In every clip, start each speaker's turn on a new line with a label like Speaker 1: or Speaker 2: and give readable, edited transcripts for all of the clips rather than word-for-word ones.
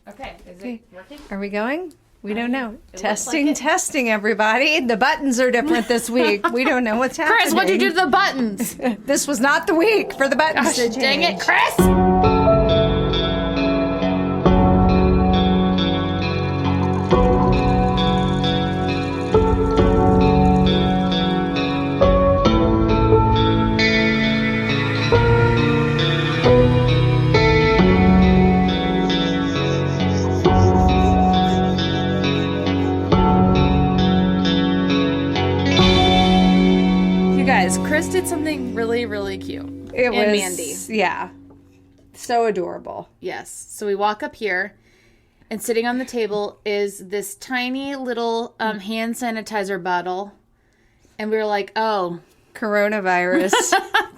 Speaker 1: Okay, is it working?
Speaker 2: Are we going? We don't know.
Speaker 1: It
Speaker 2: Testing,
Speaker 1: looks like it.
Speaker 2: testing, everybody. The buttons are different this week. We don't know what's happening.
Speaker 1: Chris, what'd you do to the buttons?
Speaker 2: This was not the week for the buttons
Speaker 1: Gosh,
Speaker 2: to change.
Speaker 1: dang it, Chris! Chris did something really, really cute.
Speaker 2: It
Speaker 1: and
Speaker 2: was,
Speaker 1: Mandy.
Speaker 2: Yeah. So adorable.
Speaker 1: Yes. So we walk up here, and sitting on the table is this tiny little hand sanitizer bottle. And we were like, oh.
Speaker 2: Coronavirus.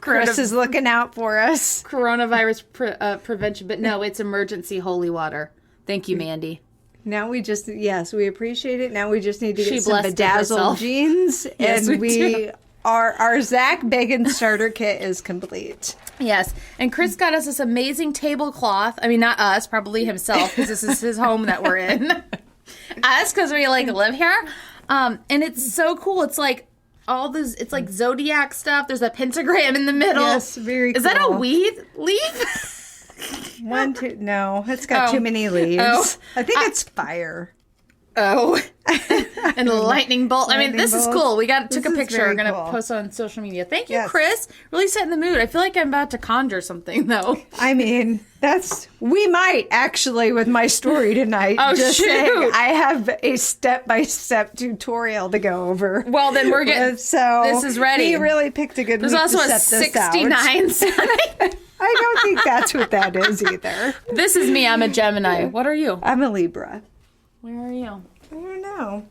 Speaker 2: Chris is looking out for us.
Speaker 1: Coronavirus prevention. But no, it's emergency holy water. Thank you, Mandy.
Speaker 2: Now we just, yes, we appreciate it. Now we just need to get some
Speaker 1: blessed it
Speaker 2: bedazzled
Speaker 1: herself.
Speaker 2: jeans.
Speaker 1: Yes,
Speaker 2: and
Speaker 1: we do.
Speaker 2: Our Zach Bacon starter kit is complete.
Speaker 1: Yes. And Chris got us this amazing tablecloth. I mean, not us, probably himself, because this is his home that we're in. Us, because we, live here. And it's so cool. It's like all this, it's like zodiac stuff. There's a pentagram in the middle.
Speaker 2: Yes, very cool.
Speaker 1: Is that a weed leaf?
Speaker 2: One, two, no, it's got too many leaves.
Speaker 1: Oh.
Speaker 2: I think it's fire.
Speaker 1: Oh. And a lightning bolt. I mean,
Speaker 2: Lightning
Speaker 1: this is
Speaker 2: bolt.
Speaker 1: cool. We took a
Speaker 2: This is
Speaker 1: picture. We're
Speaker 2: very
Speaker 1: going to
Speaker 2: cool.
Speaker 1: post on social media. Thank you,
Speaker 2: Yes.
Speaker 1: Chris. Really setting the mood. I feel like I'm about to conjure something, though.
Speaker 2: I mean, we might actually with my story tonight.
Speaker 1: Oh,
Speaker 2: just
Speaker 1: shoot.
Speaker 2: saying, I have a step-by-step tutorial to go over.
Speaker 1: Well, then we're getting,
Speaker 2: So
Speaker 1: this is ready.
Speaker 2: He really picked a good
Speaker 1: There's
Speaker 2: week
Speaker 1: also
Speaker 2: to
Speaker 1: a
Speaker 2: set this out.
Speaker 1: 69 sign.
Speaker 2: I don't think that's what that is either.
Speaker 1: This is me. I'm a Gemini. What are you?
Speaker 2: I'm a Libra.
Speaker 1: Where are you?
Speaker 2: I don't know.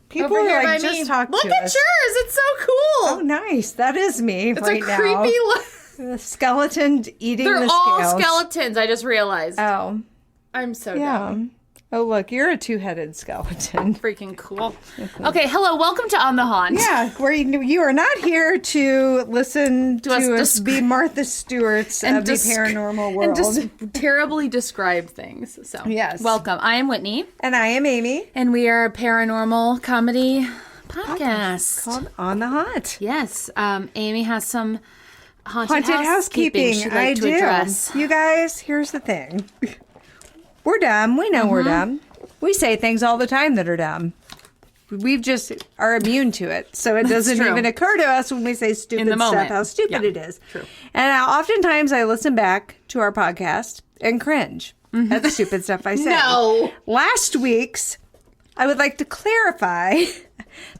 Speaker 2: People
Speaker 1: Over here
Speaker 2: are
Speaker 1: by
Speaker 2: like,
Speaker 1: me.
Speaker 2: just talk
Speaker 1: Look
Speaker 2: to
Speaker 1: at
Speaker 2: us.
Speaker 1: yours. It's so cool.
Speaker 2: Oh, nice. That is me
Speaker 1: It's
Speaker 2: right
Speaker 1: a
Speaker 2: now.
Speaker 1: creepy look.
Speaker 2: The skeleton eating
Speaker 1: They're
Speaker 2: the
Speaker 1: all
Speaker 2: scales.
Speaker 1: skeletons. I just realized.
Speaker 2: Oh,
Speaker 1: I'm so
Speaker 2: yeah.
Speaker 1: dumb.
Speaker 2: Oh, look, you're a two-headed skeleton.
Speaker 1: Freaking cool. Okay, hello. Welcome to On the Haunt.
Speaker 2: Yeah, where you are not here to listen to us
Speaker 1: us
Speaker 2: be Martha Stewart's of the paranormal world.
Speaker 1: And just terribly describe things. So,
Speaker 2: Yes.
Speaker 1: welcome. I am Whitney,
Speaker 2: And I am Amy,
Speaker 1: and we are a paranormal comedy podcast.
Speaker 2: called On the Haunt.
Speaker 1: Yes. Amy has some
Speaker 2: Haunted housekeeping.
Speaker 1: she'd
Speaker 2: I
Speaker 1: like to
Speaker 2: do.
Speaker 1: address.
Speaker 2: You guys, here's the thing. We're dumb. We know we're dumb. We say things all the time that are dumb. We've just are immune to it. So it doesn't
Speaker 1: true.
Speaker 2: even occur to us when we say stupid
Speaker 1: the
Speaker 2: stuff,
Speaker 1: moment.
Speaker 2: how stupid
Speaker 1: Yeah,
Speaker 2: it is.
Speaker 1: true.
Speaker 2: And oftentimes I listen back to our podcast and cringe at the stupid stuff I say.
Speaker 1: No.
Speaker 2: Last week's, I would like to clarify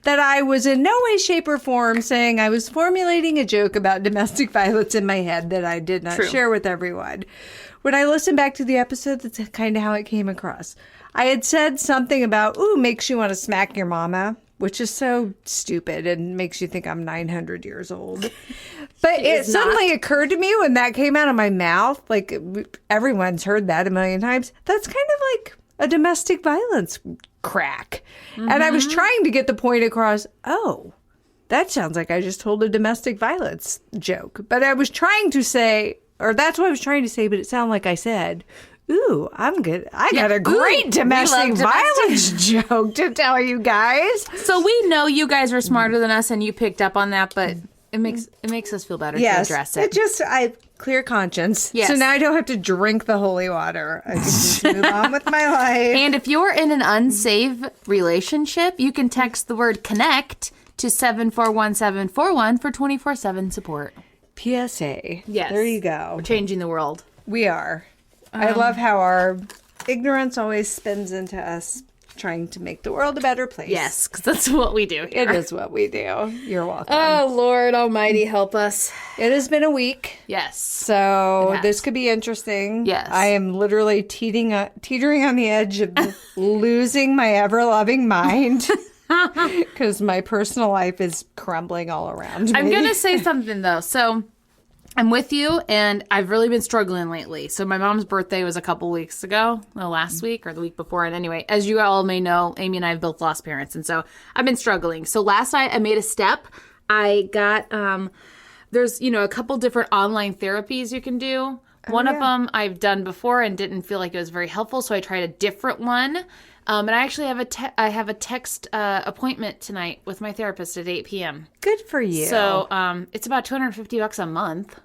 Speaker 2: that I was in no way, shape, or form saying I was formulating a joke about domestic violence in my head that I did not
Speaker 1: True.
Speaker 2: share with everyone. When I listened back to the episode, that's kind of how it came across. I had said something about, ooh, makes you want to smack your mama, which is so stupid and makes you think I'm 900 years old. But it
Speaker 1: is not.
Speaker 2: suddenly occurred to me when that came out of my mouth, like everyone's heard that a million times, that's kind of like a domestic violence crack. And I was trying to get the point across, oh, that sounds like I just told a domestic violence joke. But I was trying to say, or that's what I was trying to say, but it sounded like I said, ooh, I'm good. I got a great domestic violence joke to tell you guys.
Speaker 1: So we know you guys are smarter than us, and you picked up on that, but it makes us feel better to address it.
Speaker 2: I clear conscience.
Speaker 1: Yes.
Speaker 2: So now I don't have to drink the holy water. I can just move on with my life.
Speaker 1: And if you're in an unsafe relationship, you can text the word connect to 741741 for 24/7 support.
Speaker 2: PSA.
Speaker 1: Yes.
Speaker 2: There you go.
Speaker 1: We're changing the world.
Speaker 2: We are. I love how our ignorance always spins into us trying to make the world a better place.
Speaker 1: Yes, because that's what we do here.
Speaker 2: It is what we do. You're welcome.
Speaker 1: Oh, Lord Almighty, help us.
Speaker 2: It has been a week.
Speaker 1: Yes.
Speaker 2: So
Speaker 1: It has.
Speaker 2: this could be interesting.
Speaker 1: Yes.
Speaker 2: I am literally teetering on the edge of losing my ever-loving mind because my personal life is crumbling all around me.
Speaker 1: I'm going to say something, though. So I'm with you, and I've really been struggling lately. So my mom's birthday was a couple weeks ago, last week or the week before. And anyway, as you all may know, Amy and I have both lost parents, and so I've been struggling. So last night I made a step. I got, there's, a couple different online therapies you can do. One of them I've done before and didn't feel like it was very helpful, so I tried a different one. And I actually have a text appointment tonight with my therapist at 8 p.m.
Speaker 2: Good for you.
Speaker 1: So it's about $250 a month,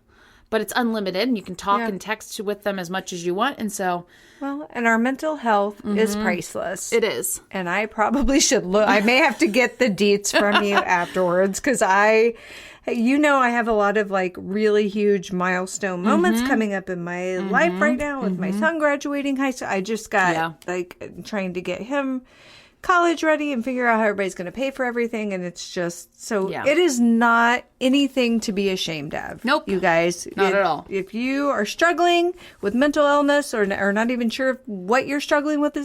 Speaker 1: but it's unlimited, and you can talk and text with them as much as you want. And so,
Speaker 2: well, and our mental health is priceless.
Speaker 1: it is.
Speaker 2: And I probably should look. I may have to get the deets from you afterwards because I have a lot of like really huge milestone moments coming up in my life right now with my son graduating high school. I just got like trying to get him college ready and figure out how everybody's going to pay for everything. And it's just so it is not anything to be ashamed of.
Speaker 1: Nope.
Speaker 2: You guys.
Speaker 1: Not at all.
Speaker 2: If you are struggling with mental illness or not even sure what you're struggling with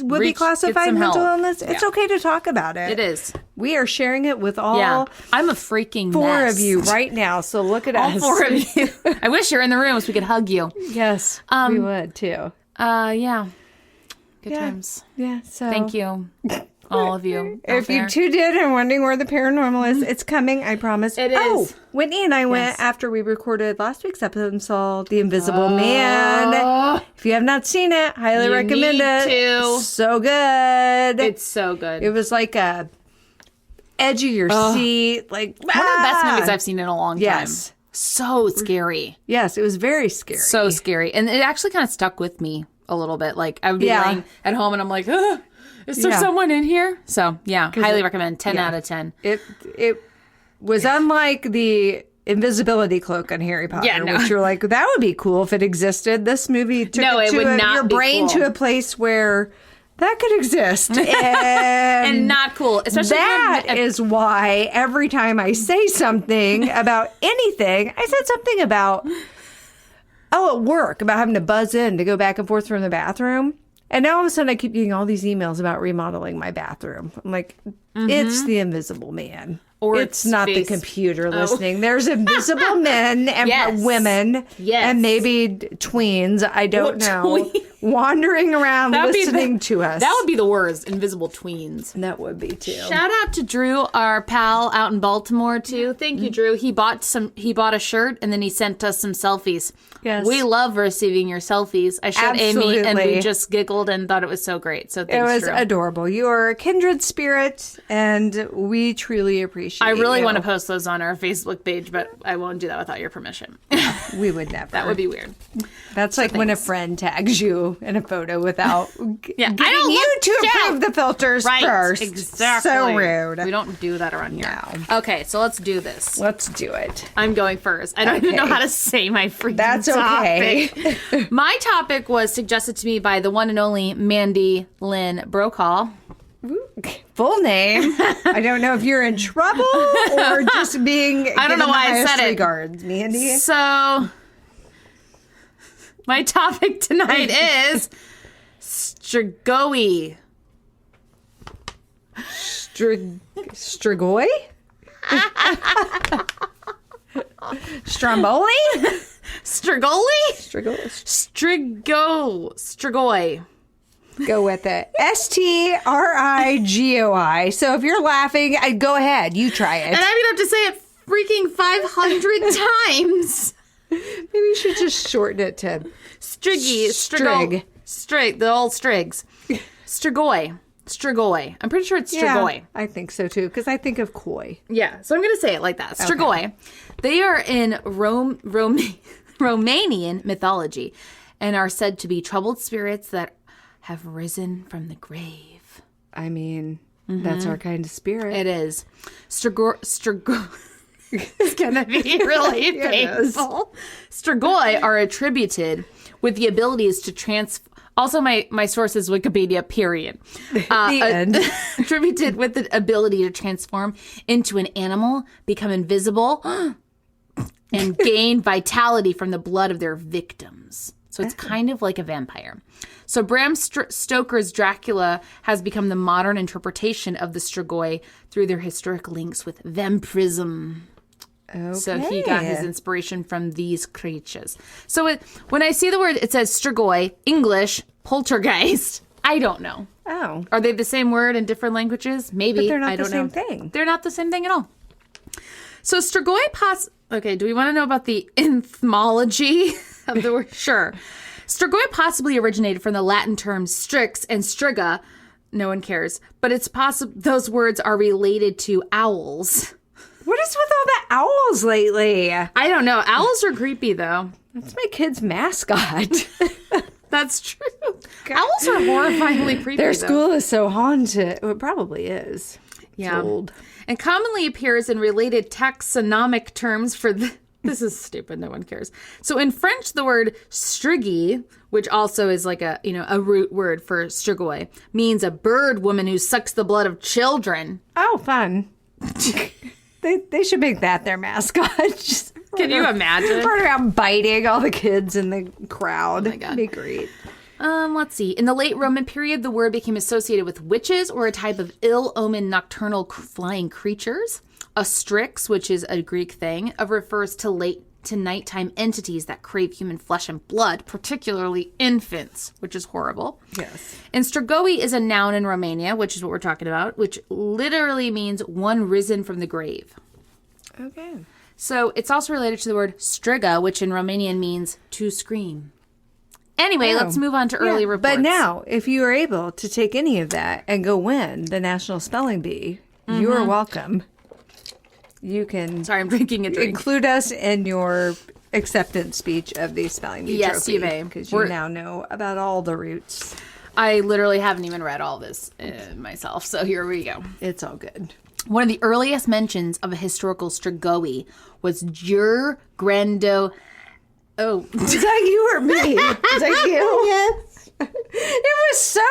Speaker 2: would be classified mental illness, it's okay to talk about it.
Speaker 1: It is.
Speaker 2: We are sharing it with all
Speaker 1: I'm a freaking
Speaker 2: four
Speaker 1: mess.
Speaker 2: of you right now. So look at
Speaker 1: all
Speaker 2: us.
Speaker 1: 4 of you. I wish you were in the room so we could hug you.
Speaker 2: Yes, we would too.
Speaker 1: Yeah. Good times.
Speaker 2: Yeah. So
Speaker 1: Thank you, all of you.
Speaker 2: If you tuned in and wondering where the paranormal is, it's coming. I promise.
Speaker 1: It is.
Speaker 2: Oh, Whitney and I went after we recorded last week's episode and saw The Invisible Man. If you have not seen it, highly recommend it.
Speaker 1: To.
Speaker 2: So good.
Speaker 1: It's so good.
Speaker 2: It was like a edge of your seat, like
Speaker 1: one of the best movies I've seen in a long time.
Speaker 2: Yes.
Speaker 1: So scary.
Speaker 2: Yes, it was very scary.
Speaker 1: So scary. And it actually kind of stuck with me a little bit. Like I would be laying at home and I'm like, is there someone in here? So highly recommend. 10 out of 10.
Speaker 2: It was unlike the invisibility cloak on Harry Potter, which you're like, that would be cool if it existed. This movie took your brain to a place where that could exist.
Speaker 1: And not cool. Especially
Speaker 2: that is why every time I say something about anything, I said something about at work, about having to buzz in to go back and forth from the bathroom. And now all of a sudden I keep getting all these emails about remodeling my bathroom. I'm like, it's the Invisible Man. Or it's not the computer listening. There's invisible men and women and maybe tweens, I don't know, wandering around listening to us.
Speaker 1: That would be the worst, invisible tweens.
Speaker 2: That would be too.
Speaker 1: Shout out to Drew, our pal out in Baltimore too. Thank you, Drew. He bought a shirt and then he sent us some selfies.
Speaker 2: Yes.
Speaker 1: We love receiving your selfies. I showed Amy and we just giggled and thought it was so great. So thanks,
Speaker 2: It was
Speaker 1: Drew.
Speaker 2: adorable. You are a kindred spirit and we truly appreciate
Speaker 1: I really want to post those on our Facebook page, but I won't do that without your permission.
Speaker 2: We would never.
Speaker 1: That would be weird.
Speaker 2: That's like when a friend tags you in a photo without getting you to approve the filters first.
Speaker 1: Exactly.
Speaker 2: So rude.
Speaker 1: We don't do that around here. No. Okay, so let's do this.
Speaker 2: Let's do it.
Speaker 1: I'm going first. I don't even know how to say my freaking topic.
Speaker 2: Okay.
Speaker 1: My topic was suggested to me by the one and only Mandy Lynn Brokaw.
Speaker 2: Full name. I don't know if you're in trouble or just being
Speaker 1: I don't know why I said it.
Speaker 2: Regards, Mandy.
Speaker 1: So my topic tonight is Strigoi.
Speaker 2: Strigoi? Stromboli?
Speaker 1: Strigoi? Strigoi.
Speaker 2: Go with it. Strigoi. So if you're laughing, go ahead. You try it.
Speaker 1: And I'm going to have to say it freaking 500 times.
Speaker 2: Maybe you should just shorten it to
Speaker 1: Striggy. Strig. The old Strigs. Strigoi. I'm pretty sure it's Strigoi.
Speaker 2: Yeah, I think so too, because I think of koi.
Speaker 1: Yeah, so I'm going to say it like that. Strigoi. Okay. They are in Romanian mythology and are said to be troubled spirits that have risen from the grave.
Speaker 2: I mean, that's our kind of spirit.
Speaker 1: It is. Strigoi. It's going to be really painful. Strigoi are attributed with the abilities to also, my source is Wikipedia, period.
Speaker 2: The end.
Speaker 1: Attributed with the ability to transform into an animal, become invisible, and gain vitality from the blood of their victims. So it's kind of like a vampire. So Bram Stoker's Dracula has become the modern interpretation of the Strigoi through their historic links with vampirism.
Speaker 2: Okay.
Speaker 1: So he got his inspiration from these creatures. So when I see the word, it says Strigoi, English, poltergeist. I don't know.
Speaker 2: Oh.
Speaker 1: Are they the same word in different languages? Maybe.
Speaker 2: But they're not
Speaker 1: I don't
Speaker 2: the same
Speaker 1: know.
Speaker 2: thing.
Speaker 1: They're not the same thing at all. So Strigoi okay, do we want to know about the entomology of the word. Sure. Strigoi possibly originated from the Latin terms strix and striga. No one cares. But it's possible those words are related to owls.
Speaker 2: What is with all the owls lately?
Speaker 1: I don't know. Owls are creepy, though.
Speaker 2: That's my kid's mascot.
Speaker 1: That's true. Owls are horrifyingly creepy,
Speaker 2: Their
Speaker 1: though.
Speaker 2: school is so haunted. Well, it probably is.
Speaker 1: Yeah.
Speaker 2: It's old.
Speaker 1: And commonly appears in related taxonomic terms for this is stupid. No one cares. So in French, the word strigoi, which also is like a root word for strigoi, means a bird woman who sucks the blood of children.
Speaker 2: Oh, fun. They should make that their mascot. Just
Speaker 1: Can you imagine?
Speaker 2: run around biting all the kids in the crowd.
Speaker 1: Oh my God.
Speaker 2: It'd be great.
Speaker 1: Let's see. In the late Roman period, the word became associated with witches or a type of ill-omened nocturnal flying creatures. A strix, which is a Greek thing, refers to nighttime entities that crave human flesh and blood, particularly infants, which is horrible.
Speaker 2: Yes.
Speaker 1: And strigoi is a noun in Romania, which is what we're talking about, which literally means one risen from the grave.
Speaker 2: Okay.
Speaker 1: So it's also related to the word striga, which in Romanian means to scream. Anyway, let's move on to early reports.
Speaker 2: But now, if you are able to take any of that and go win the National Spelling Bee, you are welcome. You can
Speaker 1: Sorry, I'm drinking a drink.
Speaker 2: include us in your acceptance speech of the Spelling Bee
Speaker 1: Yes,
Speaker 2: trophy.
Speaker 1: you may.
Speaker 2: Because you now know about all the roots.
Speaker 1: I literally haven't even read all this myself, so here we go.
Speaker 2: It's all good.
Speaker 1: One of the earliest mentions of a historical strigoi was Jur Grando. Oh,
Speaker 2: Is that you or me? Is that you? Yes. It was so,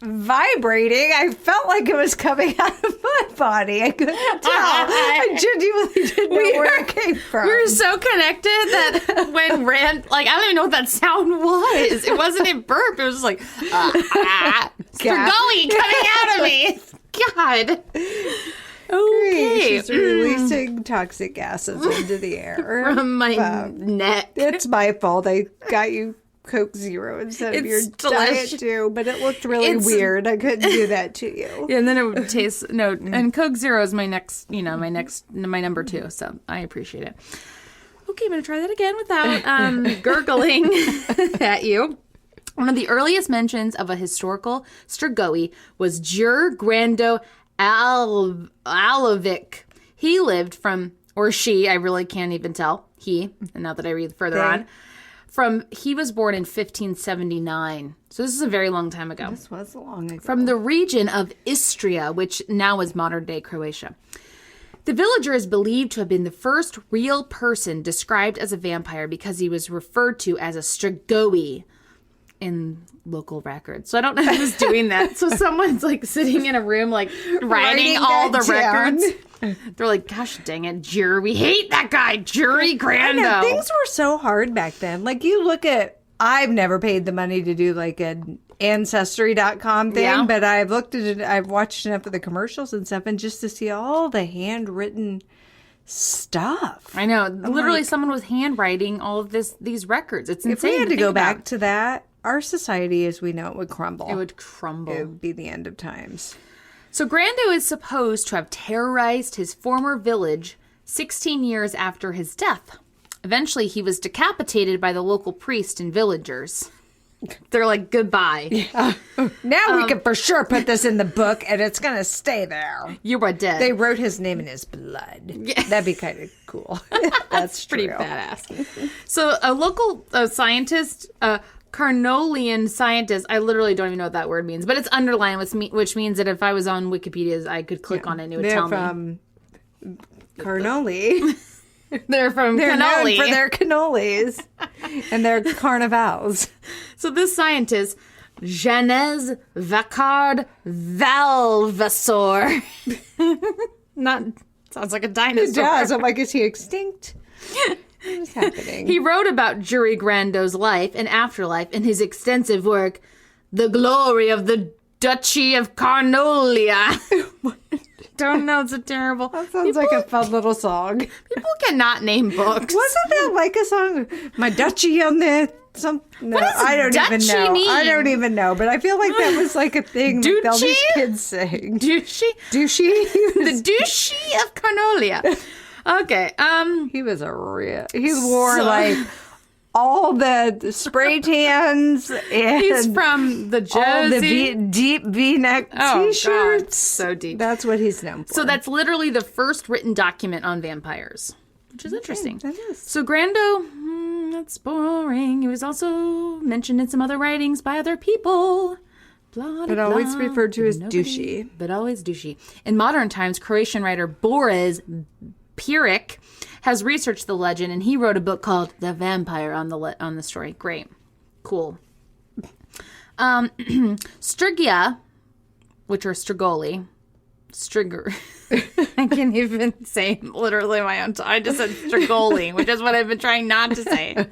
Speaker 2: vibrating. I felt like it was coming out of my body. I couldn't tell. I genuinely didn't know where it came from.
Speaker 1: we were so connected that when Rand, I don't even know what that sound was. It wasn't a burp. It was just like, strigoi coming out of me. God. Okay.
Speaker 2: She's releasing toxic gases into the air.
Speaker 1: From my neck.
Speaker 2: It's my fault. I got you Coke Zero instead of your
Speaker 1: delicious.
Speaker 2: Diet too, but it looked really weird. I couldn't do that to you.
Speaker 1: Yeah, and then it would taste and Coke Zero is my my number 2, so I appreciate it. Okay, I'm gonna try that again without gurgling at you. One of the earliest mentions of a historical strigoi was Jur Grando Alovic. He lived from, or she, I really can't even tell, he, and now that I read further on, he was born in 1579. So this is a very long time ago.
Speaker 2: This was long ago.
Speaker 1: From the region of Istria, which now is modern-day Croatia. The villager is believed to have been the first real person described as a vampire because he was referred to as a strigoi in local records. So I don't know who's doing that. So someone's sitting in a room writing all the records. They're like, gosh dang it, Jury, we hate that guy, Jury Grando.
Speaker 2: I know, things were so hard back then. You look at, I've never paid the money to do an Ancestry.com thing, but I've looked at it, I've watched enough of the commercials and stuff, and just to see all the handwritten stuff.
Speaker 1: I know. Literally someone was handwriting all of these records. It's insane.
Speaker 2: If we had to go back to that, our society as we know it would crumble.
Speaker 1: It would crumble.
Speaker 2: It would be the end of times.
Speaker 1: So Grando is supposed to have terrorized his former village 16 years after his death. Eventually, he was decapitated by the local priest and villagers. They're like, goodbye.
Speaker 2: Yeah. Now we can for sure put this in the book, and it's going to stay there.
Speaker 1: You are dead.
Speaker 2: They wrote his name in his blood. Yeah. That'd be kind of cool. That's
Speaker 1: pretty
Speaker 2: true.
Speaker 1: badass. So a local scientist... Carnolian scientist, I literally don't even know what that word means, but it's underlined, which means that if I was on Wikipedia, I could click on it and it would tell me.
Speaker 2: They're from Carnoli.
Speaker 1: They're from
Speaker 2: They're
Speaker 1: cannoli.
Speaker 2: known for their cannolis and their carnivals.
Speaker 1: So this scientist, Janez Vacard Valvassor, sounds like a dinosaur.
Speaker 2: It does. I'm like, is he extinct? What is happening?
Speaker 1: He wrote about Jury Grando's life and afterlife in his extensive work, The Glory of the Duchy of Carnolia. Don't know, it's a terrible...
Speaker 2: That sounds like a fun little song.
Speaker 1: People cannot name books.
Speaker 2: Wasn't that like a song? My duchy on the... No, I don't even know.
Speaker 1: mean?
Speaker 2: I don't even know, but I feel like that was like a thing that all these kids sing.
Speaker 1: Duchy?
Speaker 2: Duchy?
Speaker 1: The Duchy of Carnolia. Okay.
Speaker 2: He was a real... He wore all the spray tans and
Speaker 1: He's from the Jersey.
Speaker 2: all the deep V-neck T-shirts.
Speaker 1: God, so deep.
Speaker 2: That's what he's known for.
Speaker 1: So that's literally the first written document on vampires, which is interesting.
Speaker 2: that is.
Speaker 1: So Grando, that's boring. He was also mentioned in some other writings by other people. Blah,
Speaker 2: But
Speaker 1: blah,
Speaker 2: always
Speaker 1: blah.
Speaker 2: referred to as
Speaker 1: Nobody-
Speaker 2: douchey.
Speaker 1: But always douchey. In modern times, Croatian writer Boris Piric has researched the legend, and he wrote a book called The Vampire on the story. Great. Cool. Strigoi, which are Strigoi. I can't even say literally my own I just said Strigoi, which is what I've been trying not to say.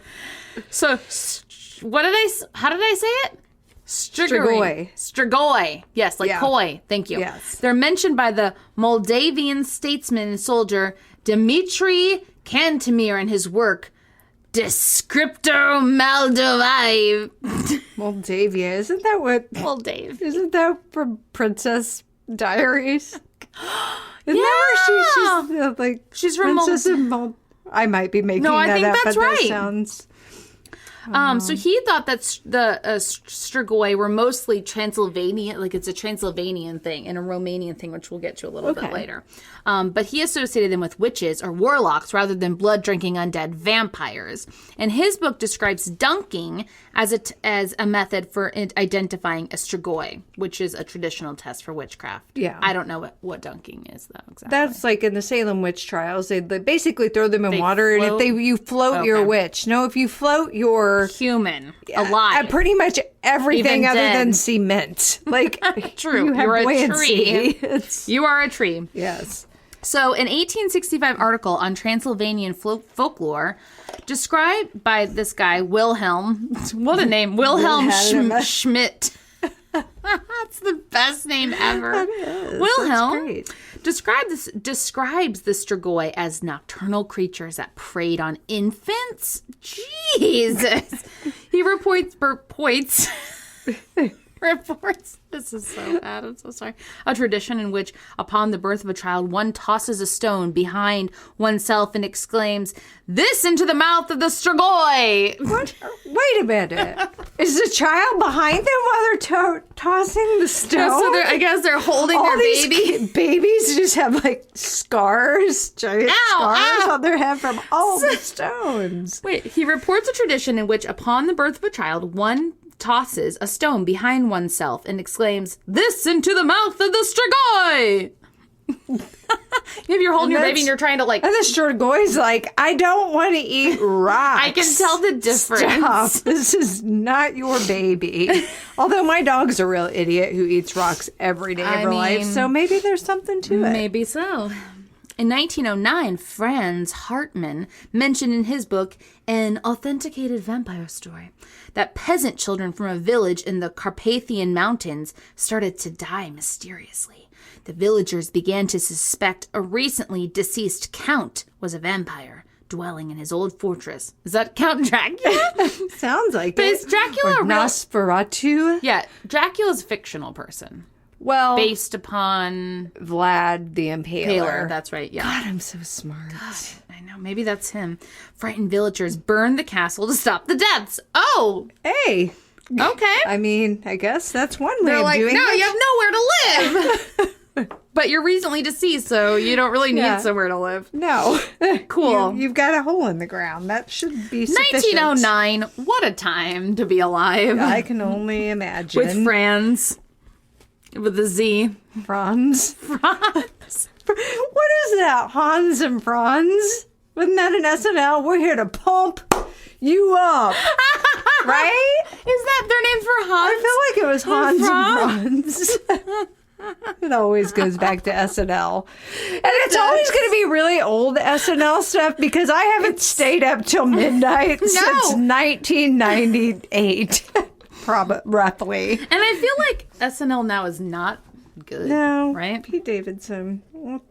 Speaker 1: So, how did I say it? Strigoi. Yes, like koi. Thank you.
Speaker 2: Yes.
Speaker 1: They're mentioned by the Moldavian statesman and soldier Dmitry Kantemir in his work Descriptor Moldavai.
Speaker 2: Moldavia. Isn't that from Princess Diaries? Isn't that where
Speaker 1: She's from
Speaker 2: Princess of I might be making
Speaker 1: I
Speaker 2: that
Speaker 1: think
Speaker 2: up,
Speaker 1: that's
Speaker 2: but
Speaker 1: right.
Speaker 2: that sounds...
Speaker 1: So he thought that the Strigoi were mostly Transylvanian, like it's a Transylvanian thing and a Romanian thing, which we'll get to a little bit later. But he associated them with witches or warlocks rather than blood-drinking undead vampires. And his book describes dunking as a method for identifying a Strigoi, which is a traditional test for witchcraft.
Speaker 2: Yeah.
Speaker 1: I don't know what dunking is, though, exactly.
Speaker 2: That's like in the Salem witch trials. They basically throw them in water,
Speaker 1: float?
Speaker 2: and if you float, you're a witch. No, if you float, you're
Speaker 1: human, alive.
Speaker 2: Pretty much everything
Speaker 1: Even
Speaker 2: other
Speaker 1: dead.
Speaker 2: than cement. Like,
Speaker 1: True.
Speaker 2: you have
Speaker 1: You're a
Speaker 2: buoyancy.
Speaker 1: tree. You are a tree.
Speaker 2: Yes.
Speaker 1: So, an 1865 article on Transylvanian folklore described by this guy, Wilhelm. What a name. Wilhelm Schmidt. That's the best name ever.
Speaker 2: That is.
Speaker 1: Wilhelm
Speaker 2: That's great.
Speaker 1: describes the Strigoi as nocturnal creatures that preyed on infants. Jesus. He reports. This is so bad. I'm so sorry. A tradition in which, upon the birth of a child, one tosses a stone behind oneself and exclaims, "This into the mouth of the Strigoi!"
Speaker 2: What? Wait a minute. Is the child behind them while they're tossing the stone?
Speaker 1: So I guess they're holding
Speaker 2: All
Speaker 1: their
Speaker 2: these
Speaker 1: baby.
Speaker 2: babies just have like scars, giant scars
Speaker 1: ow.
Speaker 2: on their head from all the stones.
Speaker 1: Wait, he reports a tradition in which, upon the birth of a child, one tosses a stone behind oneself and exclaims, "This into the mouth of the Strigoi!" If you're holding your baby and you're trying to like...
Speaker 2: And the Strigoi's like, I don't want to eat rocks.
Speaker 1: I can tell the difference.
Speaker 2: Stop. This is not your baby. Although my dog's a real idiot who eats rocks every day of her life, so maybe there's something to it.
Speaker 1: Maybe so. In 1909, Franz Hartmann mentioned in his book, An Authenticated Vampire Story, that peasant children from a village in the Carpathian Mountains started to die mysteriously. The villagers began to suspect a recently deceased count was a vampire dwelling in his old fortress. Is that Count Dracula?
Speaker 2: Sounds like
Speaker 1: But
Speaker 2: it.
Speaker 1: is Dracula
Speaker 2: Or
Speaker 1: a real...
Speaker 2: Nosferatu?
Speaker 1: Yeah, Dracula's a fictional person.
Speaker 2: Well,
Speaker 1: Based upon...
Speaker 2: Vlad the Impaler.
Speaker 1: Taylor, that's right, yeah.
Speaker 2: God, I'm so smart.
Speaker 1: I know, maybe that's him. Frightened villagers burned the castle to stop the deaths. Oh,
Speaker 2: Hey.
Speaker 1: okay.
Speaker 2: I mean, I guess that's one way
Speaker 1: They're
Speaker 2: of
Speaker 1: like,
Speaker 2: doing
Speaker 1: no,
Speaker 2: it.
Speaker 1: you have nowhere to live. But you're recently deceased, so you don't really need
Speaker 2: Yeah.
Speaker 1: somewhere to live.
Speaker 2: No.
Speaker 1: Cool.
Speaker 2: You've got a hole in the ground. That should be sufficient.
Speaker 1: 1909, what a time to be alive.
Speaker 2: I can only imagine.
Speaker 1: With Franz. With a Z.
Speaker 2: Franz.
Speaker 1: Franz.
Speaker 2: What is that? Hans and Franz? Wasn't that an SNL? We're here to pump you up. Right?
Speaker 1: Is that their names for Hans?
Speaker 2: I feel like it was Hans and Franz. It always goes back to SNL. And it's always going to be really old SNL stuff because I haven't stayed up till midnight since 1998. Roughly.
Speaker 1: And I feel like SNL now is not good.
Speaker 2: No.
Speaker 1: Right?
Speaker 2: Pete Davidson. Well,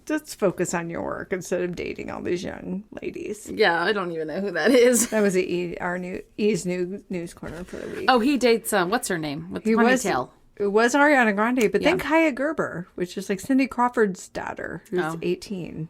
Speaker 2: let's focus on your work instead of dating all these young ladies.
Speaker 1: Yeah, I don't even know who that is.
Speaker 2: That was our E's new news corner for the week.
Speaker 1: Oh, he dates, what's her name? With the ponytail.
Speaker 2: It was Ariana Grande, but then Kaya Gerber, which is like Cindy Crawford's daughter, who's 18.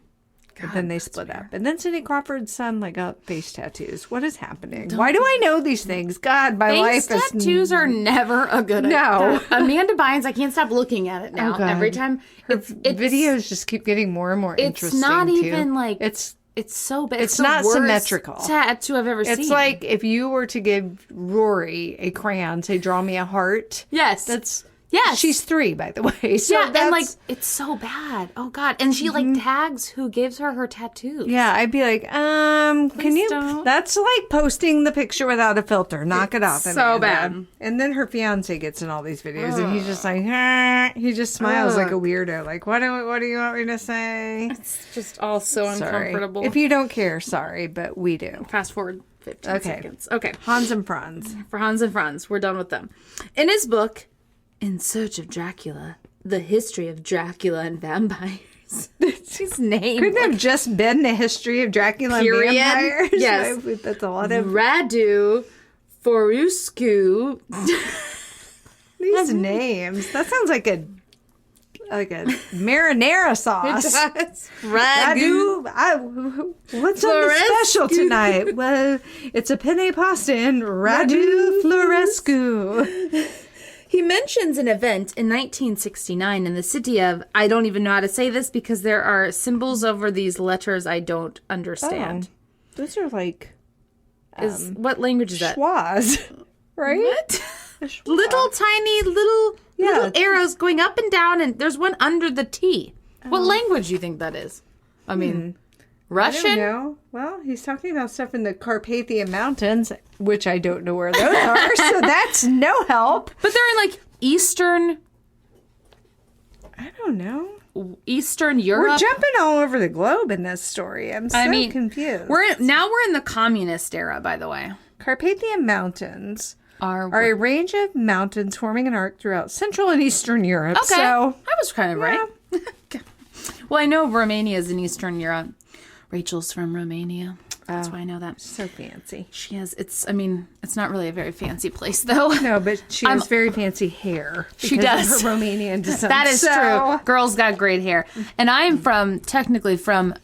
Speaker 2: And then they split up. And then Cindy Crawford's son got face tattoos. What is happening? Why do I know these things? God, my life
Speaker 1: Face
Speaker 2: is...
Speaker 1: tattoos are never a good idea.
Speaker 2: No.
Speaker 1: Amanda Bynes, I can't stop looking at it now.
Speaker 2: God.
Speaker 1: Every time. It's
Speaker 2: videos just keep getting more and more interesting.
Speaker 1: It's not
Speaker 2: too.
Speaker 1: even like...
Speaker 2: It's
Speaker 1: so bad.
Speaker 2: It's not symmetrical.
Speaker 1: Tattoo I've ever seen.
Speaker 2: It's like if you were to give Rory a crayon, say, draw me a heart.
Speaker 1: Yes.
Speaker 2: That's...
Speaker 1: Yes.
Speaker 2: She's 3, by the way. So
Speaker 1: yeah, and it's so bad. Oh God. And she tags who gives her tattoos.
Speaker 2: Yeah, I'd be like, can you
Speaker 1: don't.
Speaker 2: That's like posting the picture without a filter. Knock it off.
Speaker 1: So
Speaker 2: Amanda.
Speaker 1: bad.
Speaker 2: And then her fiance gets in all these videos and he's just like, he just smiles like a weirdo. Like, what do you want me to say?
Speaker 1: It's just all so uncomfortable.
Speaker 2: If you don't care, sorry, but we do.
Speaker 1: Fast forward 15 seconds. Okay.
Speaker 2: Hans and Franz.
Speaker 1: For Hans and Franz, we're done with them. In his book, In Search of Dracula, The History of Dracula and Vampires. His name.
Speaker 2: Couldn't have just been the history of Dracula
Speaker 1: Period.
Speaker 2: and vampires.
Speaker 1: Yes.
Speaker 2: That's a lot of...
Speaker 1: Radu Foruscu.
Speaker 2: These names. That sounds like a marinara sauce.
Speaker 1: Radu.
Speaker 2: What's on the special tonight? Well, it's a penne pasta in Radu Florescu.
Speaker 1: He mentions an event in 1969 in the city of, I don't even know how to say this because there are symbols over these letters I don't understand.
Speaker 2: Those are like...
Speaker 1: What language is that?
Speaker 2: Schwaz, right?
Speaker 1: What? Little tiny little arrows going up and down, and there's one under the T. What language do you think that is? I mean, Russian?
Speaker 2: I don't know. Well, he's talking about stuff in the Carpathian Mountains, which I don't know where those are, so that's no help.
Speaker 1: But they're in Eastern
Speaker 2: I don't know.
Speaker 1: Eastern Europe.
Speaker 2: We're jumping all over the globe in this story. I'm so confused.
Speaker 1: We're in the communist era, by the way.
Speaker 2: Carpathian Mountains
Speaker 1: Are
Speaker 2: a range of mountains forming an arc throughout Central and Eastern Europe.
Speaker 1: Okay,
Speaker 2: So,
Speaker 1: I was kind of right. Okay. Well, I know Romania is in Eastern Europe. Rachel's from Romania. That's why I know that.
Speaker 2: so fancy.
Speaker 1: She has. It's not really a very fancy place, though.
Speaker 2: No, but she has very fancy hair.
Speaker 1: She
Speaker 2: because
Speaker 1: does.
Speaker 2: of her Romanian descent.
Speaker 1: That is true. Girl's got great hair, and I'm technically from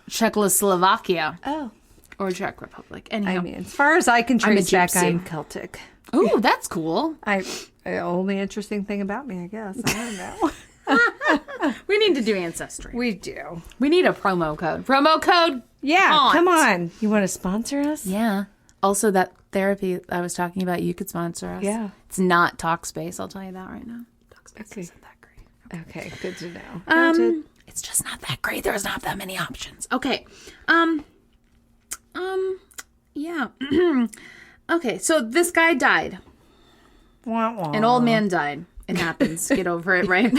Speaker 1: Czechoslovakia.
Speaker 2: Oh.
Speaker 1: Or Czech Republic. Anyhow.
Speaker 2: I mean, as far as I can trace back,
Speaker 1: gypsy.
Speaker 2: I'm Celtic.
Speaker 1: Ooh, that's cool.
Speaker 2: The only interesting thing about me, I guess. I don't know.
Speaker 1: We need to do Ancestry.
Speaker 2: We do.
Speaker 1: We need a promo code. Promo code.
Speaker 2: Yeah,
Speaker 1: Aunt.
Speaker 2: come on. You want to sponsor us?
Speaker 1: Yeah. Also, that therapy I was talking about, you could sponsor us.
Speaker 2: Yeah.
Speaker 1: It's not Talkspace. I'll tell you that right now. Talkspace isn't that great.
Speaker 2: Okay, good to know.
Speaker 1: It's just not that great. There's not that many options. Okay. Yeah. Okay, so this guy died.
Speaker 2: Wah, wah.
Speaker 1: An old man died. It happens. Get over it, right?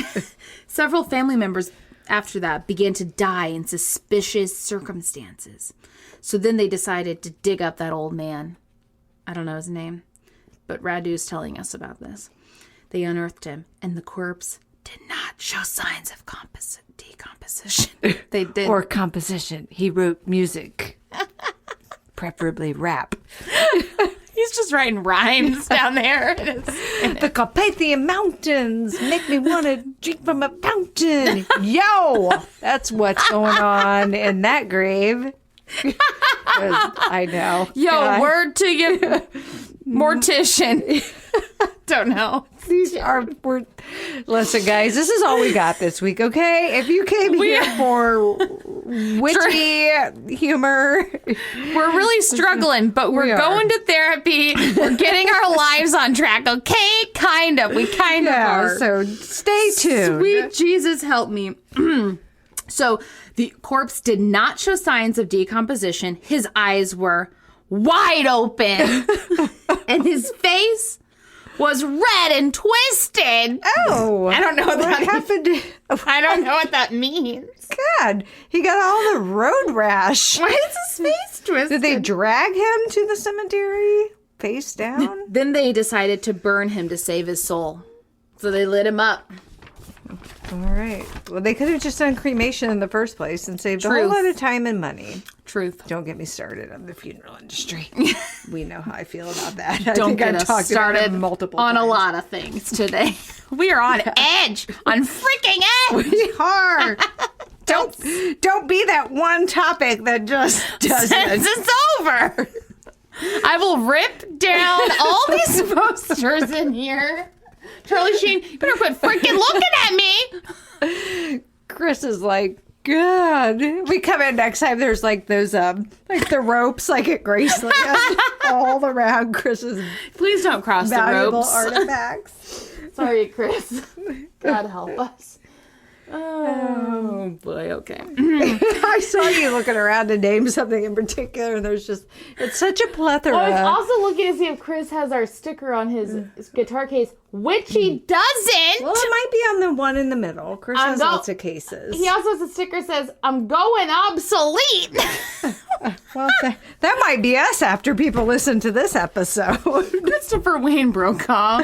Speaker 1: Several family members after that began to die in suspicious circumstances. So then they decided to dig up that old man. I don't know his name, but Radu's telling us about this. They unearthed him, and the corpse did not show signs of decomposition. They did.
Speaker 2: Or composition. He wrote music. Preferably rap.
Speaker 1: He's just writing rhymes down there.
Speaker 2: The Carpathian Mountains make me want to drink from a fountain. Yo! That's what's going on in that grave. I know.
Speaker 1: Yo,
Speaker 2: God.
Speaker 1: word to your mortician. Don't know.
Speaker 2: These are listen, guys, this is all we got this week, okay? If you came here for witty humor,
Speaker 1: we're really struggling, but we're going to therapy. We're getting our lives on track, okay? Kind of. We kind of are.
Speaker 2: So stay tuned.
Speaker 1: Sweet Jesus, help me. So the corpse did not show signs of decomposition. His eyes were wide open, and his face was red and twisted.
Speaker 2: Oh,
Speaker 1: I don't know what that
Speaker 2: happened.
Speaker 1: I don't know what that means.
Speaker 2: God, he got all the road rash.
Speaker 1: Why is his face twisted?
Speaker 2: Did they drag him to the cemetery face down?
Speaker 1: Then they decided to burn him to save his soul. So they lit him up.
Speaker 2: All right. Well, they could have just done cremation in the first place and saved a whole lot of time and money.
Speaker 1: Truth.
Speaker 2: Don't get me started on the funeral industry. We know how I feel about that.
Speaker 1: Don't get us started
Speaker 2: multiple
Speaker 1: on
Speaker 2: times.
Speaker 1: a lot of things today. We are on edge. On freaking edge.
Speaker 2: We are. Don't be that one topic that just doesn't.
Speaker 1: Since it's over, I will rip down all these posters in here. Charlie Sheen, you better quit freaking looking at me.
Speaker 2: Chris is like, God. We come in next time. There's like those like the ropes like at Graceland all around Chris's.
Speaker 1: Please don't cross the
Speaker 2: valuable
Speaker 1: ropes.
Speaker 2: artifacts.
Speaker 1: Sorry, Chris. God help us. Oh boy, okay.
Speaker 2: I saw you looking around to name something in particular, and there's just, it's such a plethora.
Speaker 1: I was also looking to see if Chris has our sticker on his guitar case, which he doesn't.
Speaker 2: Well, it might be on the one in the middle. Chris has lots of cases.
Speaker 1: He also has a sticker that says, I'm going obsolete.
Speaker 2: Well, that might be us after people listen to this episode.
Speaker 1: Christopher Wayne Brokaw.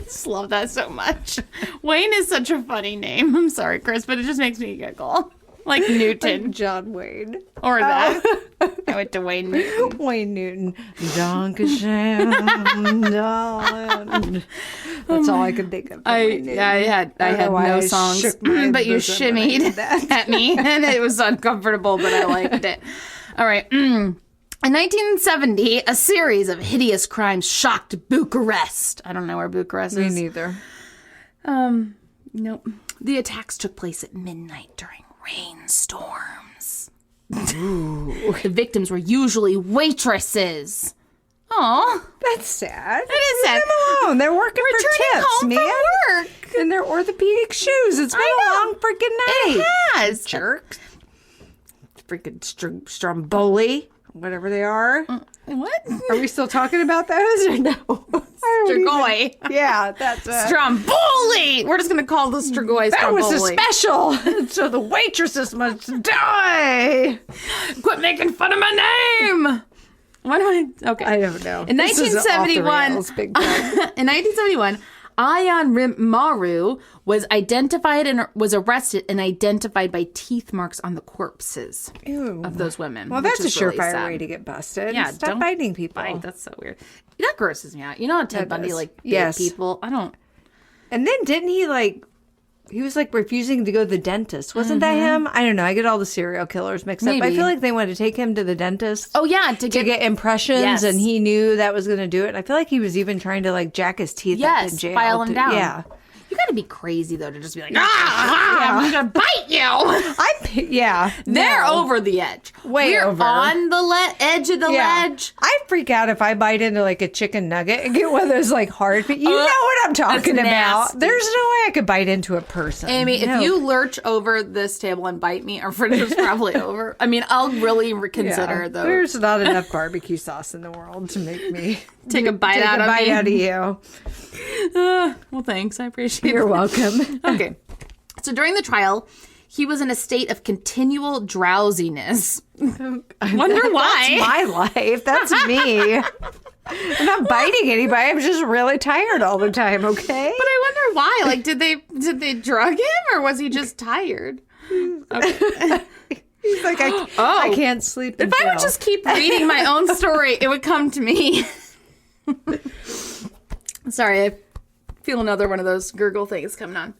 Speaker 1: Just love that so much. Wayne is such a funny name. I'm sorry, Chris, but it just makes me giggle. Like Newton.
Speaker 2: Like John Wayne.
Speaker 1: Or that. I went to Wayne Newton.
Speaker 2: Wayne Newton. Donkashan. That's all I could think of.
Speaker 1: I had no songs, but you shimmied at me, and it was uncomfortable, but I liked it. All right. In 1970, a series of hideous crimes shocked Bucharest. I don't know where Bucharest is.
Speaker 2: Me neither.
Speaker 1: Nope. The attacks took place at midnight during rainstorms. The victims were usually waitresses. Aw.
Speaker 2: That's sad.
Speaker 1: It is sad.
Speaker 2: Leave them alone. They're working for tips,
Speaker 1: home
Speaker 2: man.
Speaker 1: from work.
Speaker 2: In their orthopedic shoes. It's been a long freaking night.
Speaker 1: It has.
Speaker 2: Jerks. Freaking Stromboli. Whatever they are.
Speaker 1: What?
Speaker 2: Are we still talking about those or no?
Speaker 1: Strigoi.
Speaker 2: Yeah, that's
Speaker 1: Stromboli. We're just going to call the Strigoi
Speaker 2: that
Speaker 1: Stromboli.
Speaker 2: was a special. So the waitresses must die.
Speaker 1: Quit making fun of my name. What am I? Okay.
Speaker 2: I don't know.
Speaker 1: In 1971,
Speaker 2: big time.
Speaker 1: in 1971, Ayan Maru was identified and was arrested and identified by teeth marks on the corpses of those women.
Speaker 2: Well, that's a surefire way to get busted.
Speaker 1: Yeah,
Speaker 2: Stop biting people.
Speaker 1: Bite. That's so weird. That grosses me out. You know how Ted Bundy bit people? I don't.
Speaker 2: And then didn't he he was refusing to go to the dentist. Wasn't that him? I don't know. I get all the serial killers mixed up. I feel like they wanted to take him to the dentist.
Speaker 1: Oh, yeah. To
Speaker 2: get impressions. Yes. And he knew that was going to do it. And I feel like he was even trying to jack his teeth up in jail.
Speaker 1: File him down.
Speaker 2: Yeah.
Speaker 1: You got to be crazy, though, to just be like, I'm going to bite you. They're over the edge. We're
Speaker 2: over.
Speaker 1: On the edge of the ledge.
Speaker 2: I freak out if I bite into a chicken nugget and get one of those hard. But you know what I'm talking about. There's no way I could bite into a person.
Speaker 1: Amy, if you lurch over this table and bite me, our fridge is probably over. I mean, I'll really reconsider, though.
Speaker 2: There's not enough barbecue sauce in the world to make me
Speaker 1: take a bite out of
Speaker 2: you.
Speaker 1: Well, thanks. I appreciate it.
Speaker 2: You're welcome.
Speaker 1: Okay. So during the trial, he was in a state of continual drowsiness. Wonder why.
Speaker 2: That's my life. That's me. I'm not biting anybody. I'm just really tired all the time, okay?
Speaker 1: But I wonder why. Did they drug him or was he just tired? Okay.
Speaker 2: He's like, I can't sleep.
Speaker 1: If I would just keep reading my own story, it would come to me. Sorry, I feel another one of those gurgle things coming on.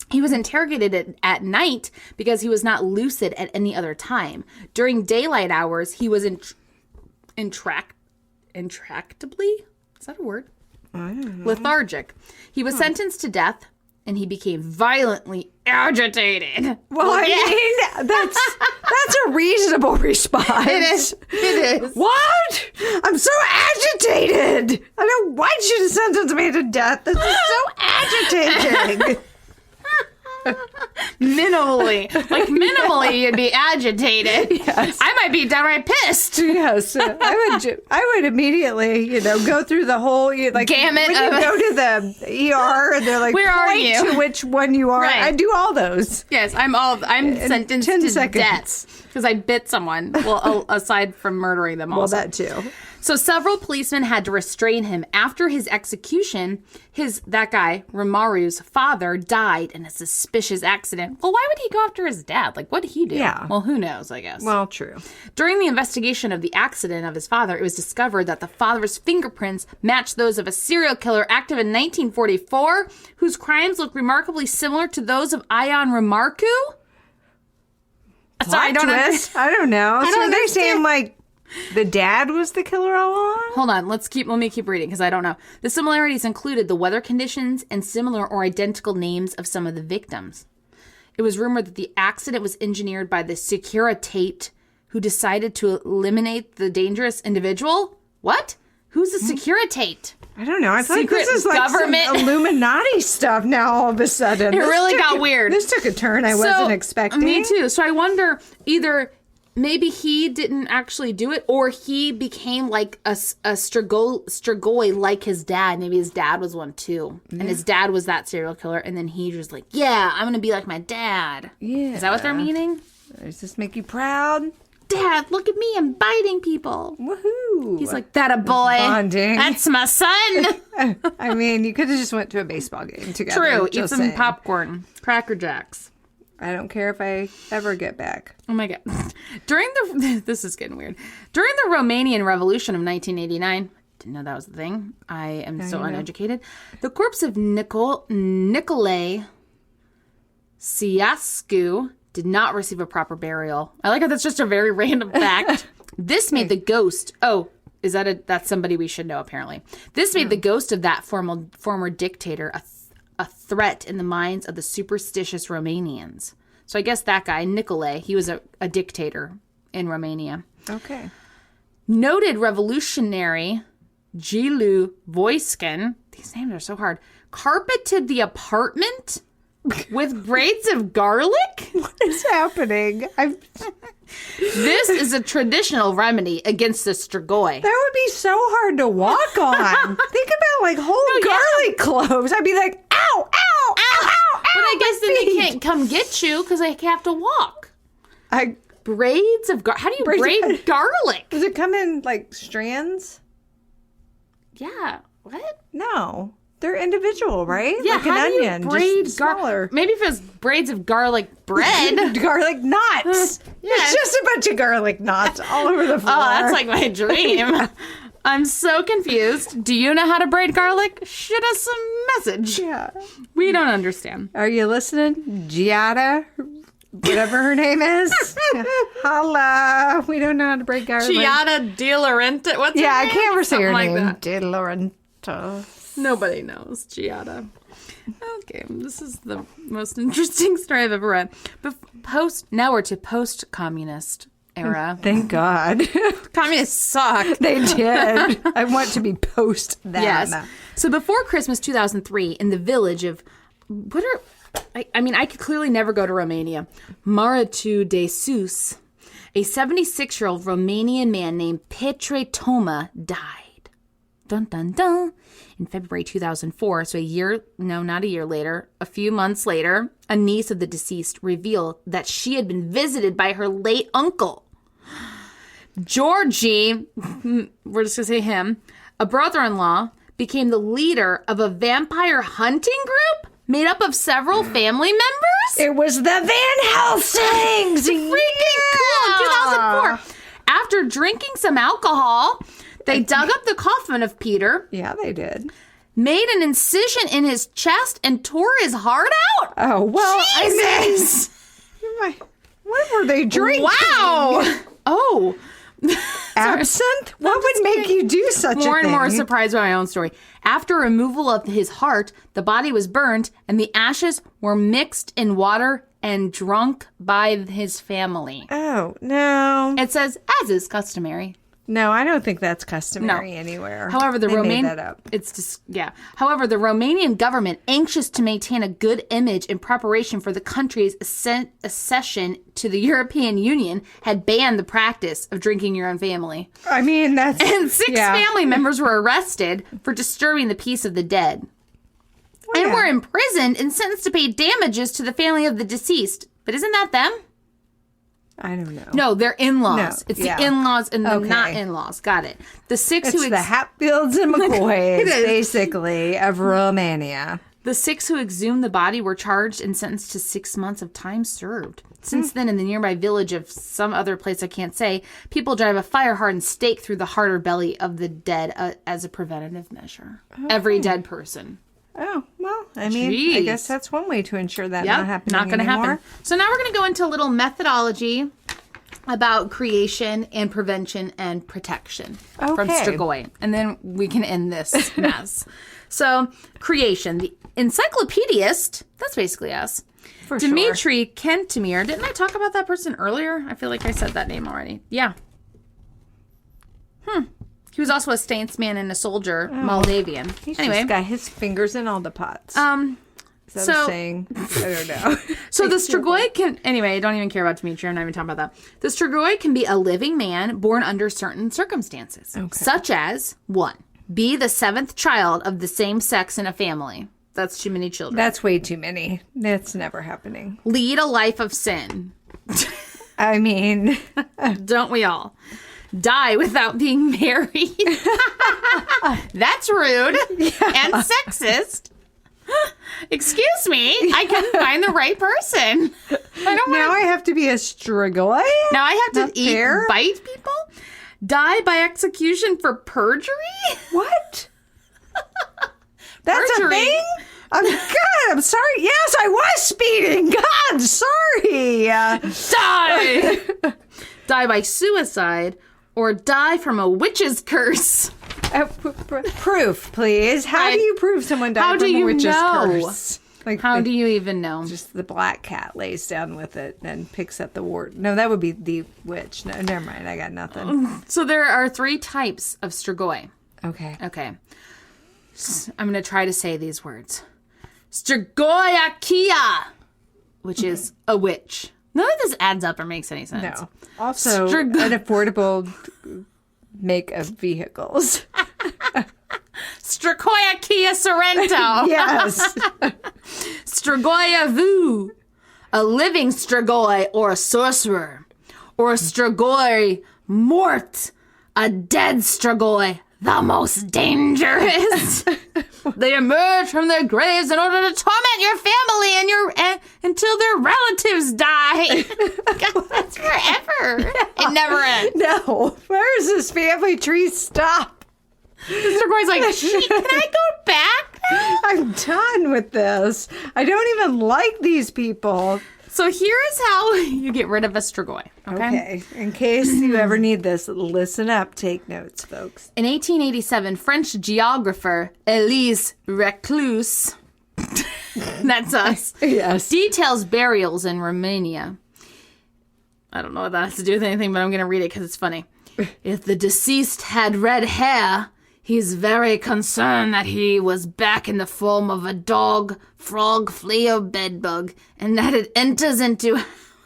Speaker 1: He was interrogated at night because he was not lucid at any other time. During daylight hours, he was intractably, is that a word? Lethargic. He was sentenced to death, and he became violently agitated.
Speaker 2: Well, I mean, that's a reasonable response.
Speaker 1: It is.
Speaker 2: What? I'm so agitated. I don't want you to sentence me to death. This is so agitating.
Speaker 1: Minimally, you'd be agitated.
Speaker 2: Yes.
Speaker 1: I might be downright pissed.
Speaker 2: Yes, I would immediately, go through the whole
Speaker 1: gamut.
Speaker 2: When you go to the ER, and they're like,
Speaker 1: "Where are you?
Speaker 2: To which one you are?"
Speaker 1: Right.
Speaker 2: I do all those.
Speaker 1: Yes, I'm sentenced to death because I bit someone. Well, aside from murdering them, also.
Speaker 2: Well, that too.
Speaker 1: So several policemen had to restrain him. After his execution, that guy, Romaru's father, died in a suspicious accident. Well, why would he go after his dad? Like, what did he do?
Speaker 2: Yeah.
Speaker 1: Well, who knows, I guess.
Speaker 2: Well, true.
Speaker 1: During the investigation of the accident of his father, it was discovered that the father's fingerprints matched those of a serial killer active in 1944, whose crimes look remarkably similar to those of Ion Romarku.
Speaker 2: I don't know. So they're saying, like, the dad was the killer all along?
Speaker 1: Hold on, let me keep reading because I don't know. The similarities included the weather conditions and similar or identical names of some of the victims. It was rumored that the accident was engineered by the Securitate, who decided to eliminate the dangerous individual. What? Who's the Securitate?
Speaker 2: I don't know. I feel like this is like
Speaker 1: government
Speaker 2: some Illuminati stuff now all of a sudden.
Speaker 1: It really got weird.
Speaker 2: This took a turn I wasn't expecting.
Speaker 1: Me too. So I wonder either maybe he didn't actually do it, or he became like a Strigoi like his dad. Maybe his dad was one too. And his dad was that serial killer. And then he was like, yeah, I'm going to be like my dad. Yeah. Is that what they're meaning?
Speaker 2: Does this make you proud?
Speaker 1: Dad, look at me. I'm biting people.
Speaker 2: Woohoo.
Speaker 1: He's like, that a boy.
Speaker 2: Bonding.
Speaker 1: That's my son.
Speaker 2: I mean, you could have just went to a baseball game together.
Speaker 1: True. Eat some popcorn. Cracker Jacks.
Speaker 2: I don't care if I ever get back.
Speaker 1: Oh my God. This is getting weird. During the Romanian Revolution of 1989, didn't know that was the thing. I am so uneducated. The corpse of Nicolae Ceausescu did not receive a proper burial. I like how that's just a very random fact. This made the ghost. Oh, that's somebody we should know, apparently. This made the ghost of that former dictator a threat in the minds of the superstitious Romanians. So I guess that guy, Nicolae, he was a dictator in Romania.
Speaker 2: Okay.
Speaker 1: Noted revolutionary Gilu Voiskin, these names are so hard, carpeted the apartment with braids of garlic?
Speaker 2: What is happening?
Speaker 1: This is a traditional remedy against the Strigoi.
Speaker 2: That would be so hard to walk on. Think about like whole garlic cloves. I'd be like, ow, ow, ow, ow,
Speaker 1: but I guess then they can't come get you because they have to walk. Braids of garlic. How do you braid garlic?
Speaker 2: Does it come in like strands?
Speaker 1: Yeah. What?
Speaker 2: No. They're individual, right?
Speaker 1: Yeah,
Speaker 2: like an onion, just smaller.
Speaker 1: Maybe if it was braids of garlic bread.
Speaker 2: Garlic knots. Yeah. It's just a bunch of garlic knots all over the floor.
Speaker 1: Oh, that's like my dream. I'm so confused. Do you know how to braid garlic? Shoot us a message.
Speaker 2: Yeah.
Speaker 1: We don't understand.
Speaker 2: Are you listening? Giada? Whatever her name is. Holla. We don't know how to braid garlic.
Speaker 1: Giada De Laurenta. What's her name?
Speaker 2: I can't ever say her
Speaker 1: like
Speaker 2: name.
Speaker 1: That.
Speaker 2: De Laurenta.
Speaker 1: Nobody knows Giada. Okay, this is the most interesting story I've ever read. But now we're to post-communist era.
Speaker 2: Thank God.
Speaker 1: Communists suck.
Speaker 2: They did. I want to be post that.
Speaker 1: Yes. So before Christmas 2003, in the village of I could clearly never go to Romania. Maratu de Sus, a 76-year-old Romanian man named Petre Toma died. Dun dun dun. In February 2004, so not a year later, a few months later, a niece of the deceased revealed that she had been visited by her late uncle. Georgie, we're just going to say him, a brother-in-law, became the leader of a vampire hunting group made up of several family members.
Speaker 2: It was the Van Helsings!
Speaker 1: Freaking cool! 2004. After drinking some alcohol, they dug up the coffin of Peter.
Speaker 2: Yeah, they did.
Speaker 1: Made an incision in his chest and tore his heart out.
Speaker 2: Oh, well,
Speaker 1: Jesus!
Speaker 2: What were they drinking?
Speaker 1: Wow! Oh.
Speaker 2: Absinthe? What would make you do such a thing?
Speaker 1: More and more surprised by my own story. After removal of his heart, the body was burned and the ashes were mixed in water and drunk by his family.
Speaker 2: Oh, no.
Speaker 1: It says, as is customary.
Speaker 2: No, I don't think that's customary anywhere.
Speaker 1: However, the
Speaker 2: made that up.
Speaker 1: However, the Romanian government, anxious to maintain a good image in preparation for the country's accession to the European Union, had banned the practice of drinking your own family.
Speaker 2: I mean, that's...
Speaker 1: And 6 family members were arrested for disturbing the peace of the dead. And were imprisoned and sentenced to pay damages to the family of the deceased. But isn't that them?
Speaker 2: I don't know.
Speaker 1: No, they're in-laws.
Speaker 2: No,
Speaker 1: It's
Speaker 2: yeah.
Speaker 1: the in-laws and the
Speaker 2: Okay.
Speaker 1: not in-laws. Got it. The six
Speaker 2: It's
Speaker 1: who
Speaker 2: the Hatfields and McCoys,
Speaker 1: It is.
Speaker 2: basically, of Romania.
Speaker 1: The 6 who exhumed the body were charged and sentenced to 6 months of time served. Since then, in the nearby village of some other place I can't say, people drive a fire-hardened stake through the heart or belly of the dead as a preventative measure. Every dead person.
Speaker 2: Oh, well, I mean, I
Speaker 1: Jeez.
Speaker 2: guess that's one way to ensure that
Speaker 1: Yep,
Speaker 2: not happening
Speaker 1: not going to
Speaker 2: anymore.
Speaker 1: happen. So now we're going to go into a little methodology about creation and prevention and protection from
Speaker 2: Okay.
Speaker 1: Strigoi. And then we can end this mess. So, creation. The encyclopedist, that's basically us.
Speaker 2: For sure.
Speaker 1: Dmitry Kentemir. Didn't I talk about that person earlier? I feel like I said that name already. Yeah. He was also a statesman and a soldier, Moldavian.
Speaker 2: He's
Speaker 1: Anyway,
Speaker 2: just got his fingers in all the pots. Is that
Speaker 1: so-
Speaker 2: a saying? I don't know.
Speaker 1: so the Strigoi can... Anyway, I don't even care about Dmitry. I'm not even talking about that. The Strigoi can be a living man born under certain circumstances. Such as, 1, be the 7th child of the same sex in a family. That's too many children.
Speaker 2: That's way too many. That's never happening.
Speaker 1: Lead a life of sin.
Speaker 2: I mean,
Speaker 1: Don't we all? Die without being married. That's rude and sexist. Excuse me. I couldn't find the right person. I don't
Speaker 2: now
Speaker 1: want
Speaker 2: I have to be a Strigoi?
Speaker 1: Now I have
Speaker 2: Not
Speaker 1: to eat,
Speaker 2: fair.
Speaker 1: bite people? Die by execution for perjury?
Speaker 2: What? That's
Speaker 1: Perjury.
Speaker 2: a thing? God, I'm sorry. Yes, I was speeding. God, sorry.
Speaker 1: Die! Die by suicide or die from a witch's curse.
Speaker 2: Proof, please. How do you prove someone
Speaker 1: How
Speaker 2: died
Speaker 1: do
Speaker 2: from a
Speaker 1: you
Speaker 2: witch's
Speaker 1: know?
Speaker 2: curse? Like
Speaker 1: How do you even know?
Speaker 2: just the black cat lays down with it and picks up the wart. No, that would be the witch. No, never mind. I got nothing.
Speaker 1: So there are 3 types of Strigoi.
Speaker 2: Okay.
Speaker 1: Okay. I'm going to try to say these words. Strigoiakia, which is a witch. None of this adds up or makes any sense.
Speaker 2: No. Also, an affordable make of vehicles.
Speaker 1: Strigoiakia Sorrento.
Speaker 2: Yes.
Speaker 1: Strigoi Vu, a living Strigoi or a sorcerer. Or a Strigoi Mort, a dead Strigoi, the most dangerous. They emerge from their graves in order to torment your family and until their relatives die. God, that's forever. It never ends.
Speaker 2: No. Where does this family tree stop?
Speaker 1: Strogoi's like, "Shit, can I go back now?"
Speaker 2: I'm done with this. I don't even like these people.
Speaker 1: So here is how you get rid of a Strigoi.
Speaker 2: Okay. In case you ever need this, listen up. Take notes, folks.
Speaker 1: In 1887, French geographer Elise Reclus, that's us,
Speaker 2: Yes.
Speaker 1: details burials in Romania. I don't know what that has to do with anything, but I'm going to read it because it's funny. If the deceased had red hair, he's very concerned that he was back in the form of a dog, frog, flea, or bedbug, and that it enters into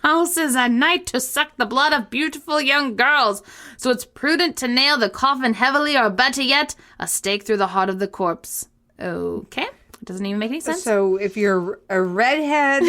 Speaker 1: houses at night to suck the blood of beautiful young girls. So it's prudent to nail the coffin heavily, or better yet, a stake through the heart of the corpse. Okay. Doesn't even make any sense.
Speaker 2: So if you're a redhead,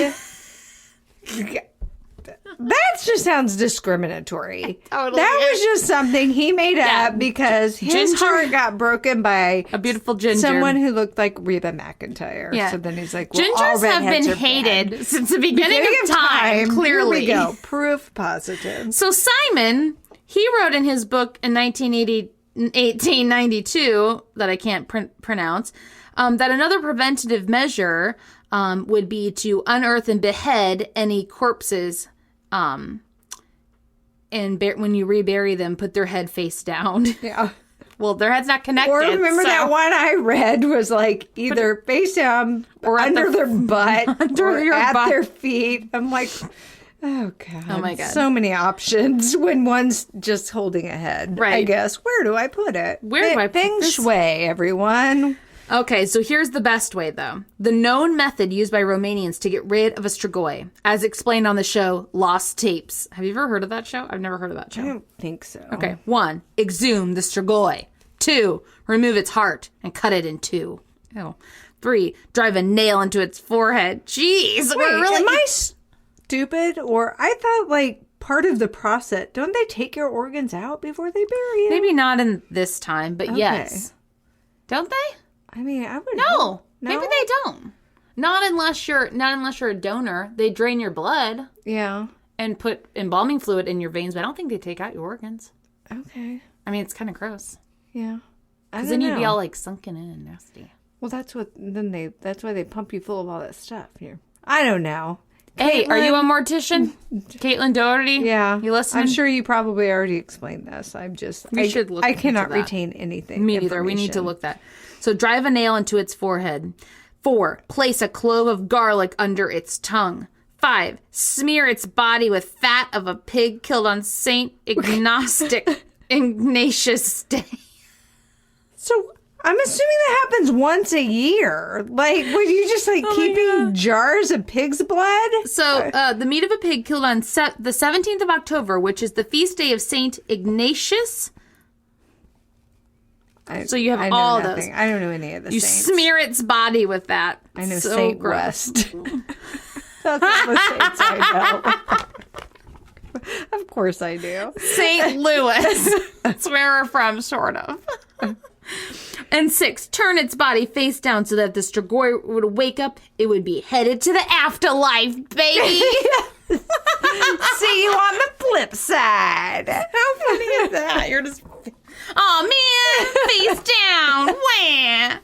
Speaker 2: that just sounds discriminatory.
Speaker 1: Totally
Speaker 2: That was
Speaker 1: is.
Speaker 2: just something he made
Speaker 1: Yeah.
Speaker 2: up because his
Speaker 1: Ginger.
Speaker 2: heart got broken by
Speaker 1: A beautiful ginger.
Speaker 2: someone who looked like Reba McEntire.
Speaker 1: Yeah.
Speaker 2: So then he's like, well, all
Speaker 1: Gingers have
Speaker 2: redheads
Speaker 1: been
Speaker 2: are
Speaker 1: hated
Speaker 2: bad.
Speaker 1: since the beginning of time, clearly.
Speaker 2: Here we go. Proof positive.
Speaker 1: So Simon, he wrote in his book in 1892, that I can't pronounce, that another preventative measure would be to unearth and behead any corpses, and when you rebury them, put their head face down.
Speaker 2: Yeah.
Speaker 1: Well, their head's not connected.
Speaker 2: Or remember
Speaker 1: so-
Speaker 2: that one I read was like either face down
Speaker 1: Or at
Speaker 2: under
Speaker 1: the-
Speaker 2: their butt
Speaker 1: under
Speaker 2: or
Speaker 1: your
Speaker 2: at
Speaker 1: butt.
Speaker 2: their feet. I'm like, oh God.
Speaker 1: Oh, my God.
Speaker 2: So many options when one's just holding a head.
Speaker 1: Right.
Speaker 2: I guess. Where do I put it?
Speaker 1: Where do I put
Speaker 2: Feng
Speaker 1: this?
Speaker 2: Shui, everyone.
Speaker 1: Okay, so here's the best way, though. The known method used by Romanians to get rid of a Strigoi, as explained on the show Lost Tapes. Have you ever heard of that show? I've never heard of that
Speaker 2: I
Speaker 1: show.
Speaker 2: don't think so.
Speaker 1: Okay, 1, exhume the Strigoi. 2, remove its heart and cut it in 2. Ew. 3, drive a nail into its forehead. Jeez,
Speaker 2: Wait,
Speaker 1: we're really...
Speaker 2: am I stupid? Or I thought like part of the process. Don't they take your organs out before they bury you?
Speaker 1: Maybe not in this time, but yes. Don't they?
Speaker 2: I mean, I would.
Speaker 1: No. Maybe they don't. Not unless you're a donor. They drain your blood.
Speaker 2: Yeah.
Speaker 1: And put embalming fluid in your veins, but I don't think they take out your organs.
Speaker 2: Okay.
Speaker 1: I mean, it's kind of gross.
Speaker 2: Yeah.
Speaker 1: Because then you'd be all like sunken in and nasty.
Speaker 2: Well, that's why they pump you full of all that stuff here. I don't know.
Speaker 1: Hey, are you a mortician? Caitlin Doherty?
Speaker 2: Yeah.
Speaker 1: You listening?
Speaker 2: I'm sure you probably already explained this. I
Speaker 1: should look
Speaker 2: I cannot
Speaker 1: into that.
Speaker 2: retain anything.
Speaker 1: Me neither. We need to look that. So drive a nail into its forehead. 4, place a clove of garlic under its tongue. 5, smear its body with fat of a pig killed on Saint Ignatius Day.
Speaker 2: So I'm assuming that happens once a year. Like, would you just keeping jars of pig's blood?
Speaker 1: So the meat of a pig killed on the 17th of October, which is the feast day of Saint Ignatius. So you have all those.
Speaker 2: I don't know any of the
Speaker 1: you
Speaker 2: saints.
Speaker 1: Smear its body with that.
Speaker 2: I know
Speaker 1: so
Speaker 2: Saint
Speaker 1: gross.
Speaker 2: West. That's all the saints I know. Of course I do.
Speaker 1: St. Louis. That's where we're from, sort of. And 6, turn its body face down so that if the Strigoi would wake up, it would be headed to the afterlife, baby.
Speaker 2: See you on the flip side.
Speaker 1: How funny is that? You're just... Oh, man. Face down. Wah.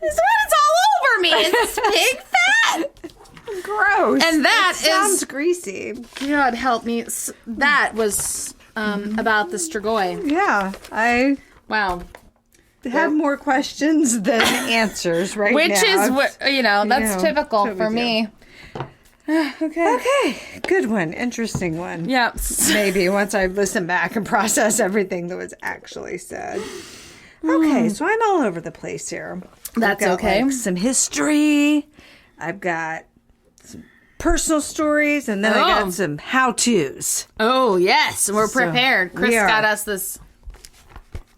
Speaker 1: This one's all over me. It's pig fat.
Speaker 2: Gross.
Speaker 1: And that
Speaker 2: sounds greasy.
Speaker 1: God help me. That was about the Strigoi.
Speaker 2: Yeah. I
Speaker 1: Wow.
Speaker 2: have more questions than answers right
Speaker 1: Which
Speaker 2: now.
Speaker 1: is what, that's typical
Speaker 2: what we
Speaker 1: for
Speaker 2: do.
Speaker 1: me.
Speaker 2: Okay. Good one. Interesting one.
Speaker 1: Yeah.
Speaker 2: Maybe once I listen back and process everything that was actually said. Okay, so I'm all over the place here.
Speaker 1: That's
Speaker 2: I've got,
Speaker 1: okay.
Speaker 2: some history. I've got some personal stories, and then I got some how-tos.
Speaker 1: Oh, yes. We're prepared. Chris
Speaker 2: we are.
Speaker 1: got us this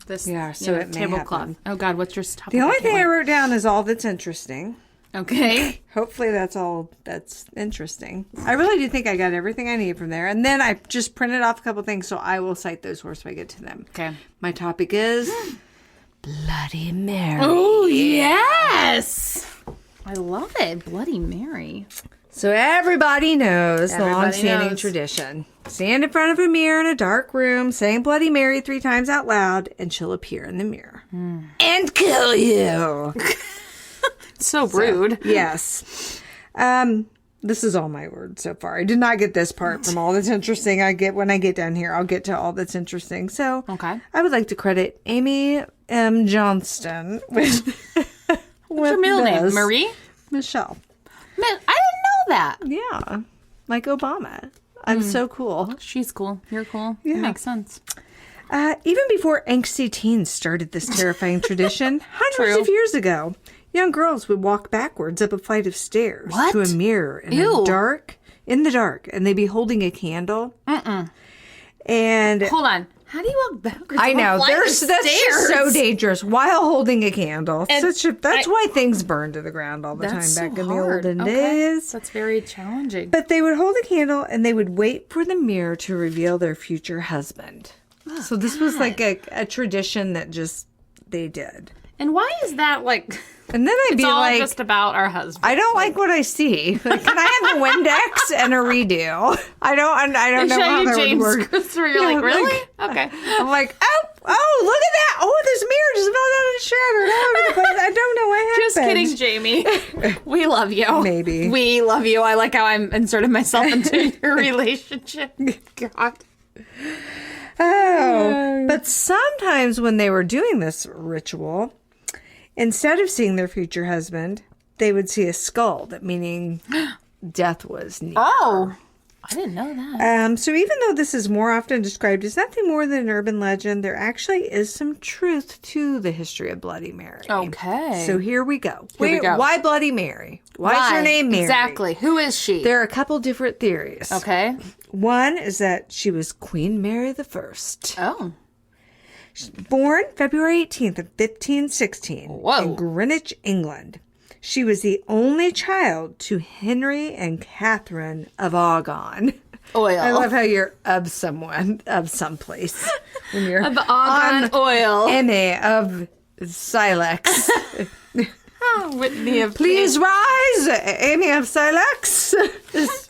Speaker 2: So it may
Speaker 1: tablecloth.
Speaker 2: happen.
Speaker 1: Oh, God. What's your topic?
Speaker 2: The only thing I wrote down is all that's interesting.
Speaker 1: Okay.
Speaker 2: Hopefully that's all that's interesting. I really do think I got everything I need from there. And then I just printed off a couple things, so I will cite those once I get to them.
Speaker 1: Okay.
Speaker 2: My topic is Bloody Mary.
Speaker 1: Oh, yes. I love it. Bloody Mary.
Speaker 2: So everybody knows the
Speaker 1: Everybody
Speaker 2: long-standing
Speaker 1: knows.
Speaker 2: tradition. Stand in front of a mirror in a dark room, saying Bloody Mary 3 times out loud, and she'll appear in the mirror. And kill you.
Speaker 1: So rude.
Speaker 2: Yes. This is all my words so far. I did not get this part from all that's interesting. I get when I get down here, I'll get to all that's interesting. So
Speaker 1: Okay.
Speaker 2: I would like to credit Amy M. Johnston with
Speaker 1: What's your middle name? Marie?
Speaker 2: Michelle.
Speaker 1: Man, I didn't know that.
Speaker 2: Yeah. Like Obama. I'm so cool.
Speaker 1: She's cool. You're cool.
Speaker 2: Yeah.
Speaker 1: It makes sense.
Speaker 2: Even before angsty teens started this terrifying tradition, hundreds
Speaker 1: True.
Speaker 2: of years ago, young girls would walk backwards up a flight of stairs
Speaker 1: What?
Speaker 2: to a mirror in
Speaker 1: Ew.
Speaker 2: the dark, and they'd be holding a candle. And
Speaker 1: Hold on. How do you walk backwards?
Speaker 2: I know
Speaker 1: up a flight of
Speaker 2: that's just so
Speaker 1: stairs?
Speaker 2: dangerous while holding a candle.
Speaker 1: And
Speaker 2: That's why things burn to the ground all the time
Speaker 1: That's
Speaker 2: back
Speaker 1: so
Speaker 2: in the
Speaker 1: hard.
Speaker 2: olden
Speaker 1: Okay.
Speaker 2: days.
Speaker 1: That's very challenging.
Speaker 2: But they would hold a candle and they would wait for the mirror to reveal their future husband. So this was like a tradition that just they did.
Speaker 1: And why is that like...
Speaker 2: And then I'd
Speaker 1: It's
Speaker 2: be
Speaker 1: all
Speaker 2: like,
Speaker 1: just about our husband.
Speaker 2: I don't like what I see. Like, can I have a Windex and a redo? I don't know
Speaker 1: show
Speaker 2: how
Speaker 1: you
Speaker 2: that would
Speaker 1: James
Speaker 2: work.
Speaker 1: Christopher. You're
Speaker 2: Yeah,
Speaker 1: like, really?
Speaker 2: like-
Speaker 1: Okay.
Speaker 2: I'm like, oh, look at that. Oh, this mirror just fell down and shattered all over the place. I don't know what
Speaker 1: Just
Speaker 2: happened.
Speaker 1: kidding, Jamie. We love you.
Speaker 2: Maybe.
Speaker 1: We love you. I like how I'm inserting myself into your relationship. God.
Speaker 2: Oh. But sometimes when they were doing this ritual, instead of seeing their future husband, they would see a skull, that meaning death was near.
Speaker 1: Oh. I didn't know that.
Speaker 2: So even though this is more often described as nothing more than an urban legend, there actually is some truth to the history of Bloody Mary.
Speaker 1: Okay.
Speaker 2: So here we go.
Speaker 1: Here we go.
Speaker 2: Why Bloody Mary? Why is her name Mary?
Speaker 1: Exactly. Who is she?
Speaker 2: There are a couple different theories.
Speaker 1: Okay.
Speaker 2: One is that she was Queen Mary the First.
Speaker 1: Oh.
Speaker 2: Born February 18th of 1516
Speaker 1: Whoa.
Speaker 2: in Greenwich, England. She was the only child to Henry and Catherine of Aragon.
Speaker 1: Oil.
Speaker 2: I love how you're of someone, of someplace. When you're
Speaker 1: Of argan oil.
Speaker 2: Emmy of Silex.
Speaker 1: Whitney of
Speaker 2: Please rise, Amy of Silex is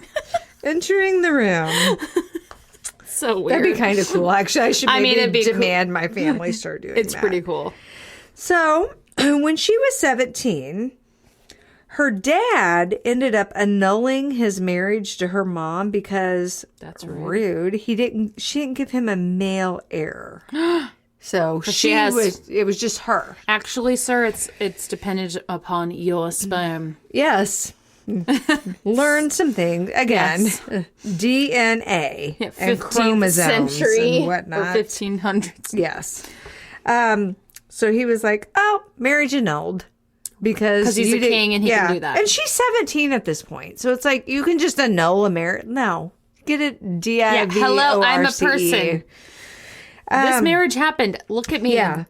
Speaker 2: entering the room.
Speaker 1: So weird.
Speaker 2: That'd be kind of cool. Actually, I should
Speaker 1: it'd be
Speaker 2: demand my family start doing
Speaker 1: It's
Speaker 2: that.
Speaker 1: pretty cool.
Speaker 2: So, when she was 17, her dad ended up annulling his marriage to her mom because
Speaker 1: That's
Speaker 2: rude. She didn't give him a male heir. So it was just her.
Speaker 1: Actually, sir, it's dependent upon your sperm.
Speaker 2: Yes. Learn something again.
Speaker 1: Yes.
Speaker 2: DNA and
Speaker 1: 15th
Speaker 2: chromosomes
Speaker 1: century
Speaker 2: and whatnot.
Speaker 1: or 1500s.
Speaker 2: Yes. So he was like, "Oh, marriage annulled because
Speaker 1: he's a king and he can do that."
Speaker 2: And she's 17 at this point, so it's like you can just annul a marriage. No, get it D-I-V-O-R-C-E.
Speaker 1: Hello, I'm a person. This marriage happened. Look at me.
Speaker 2: Yeah.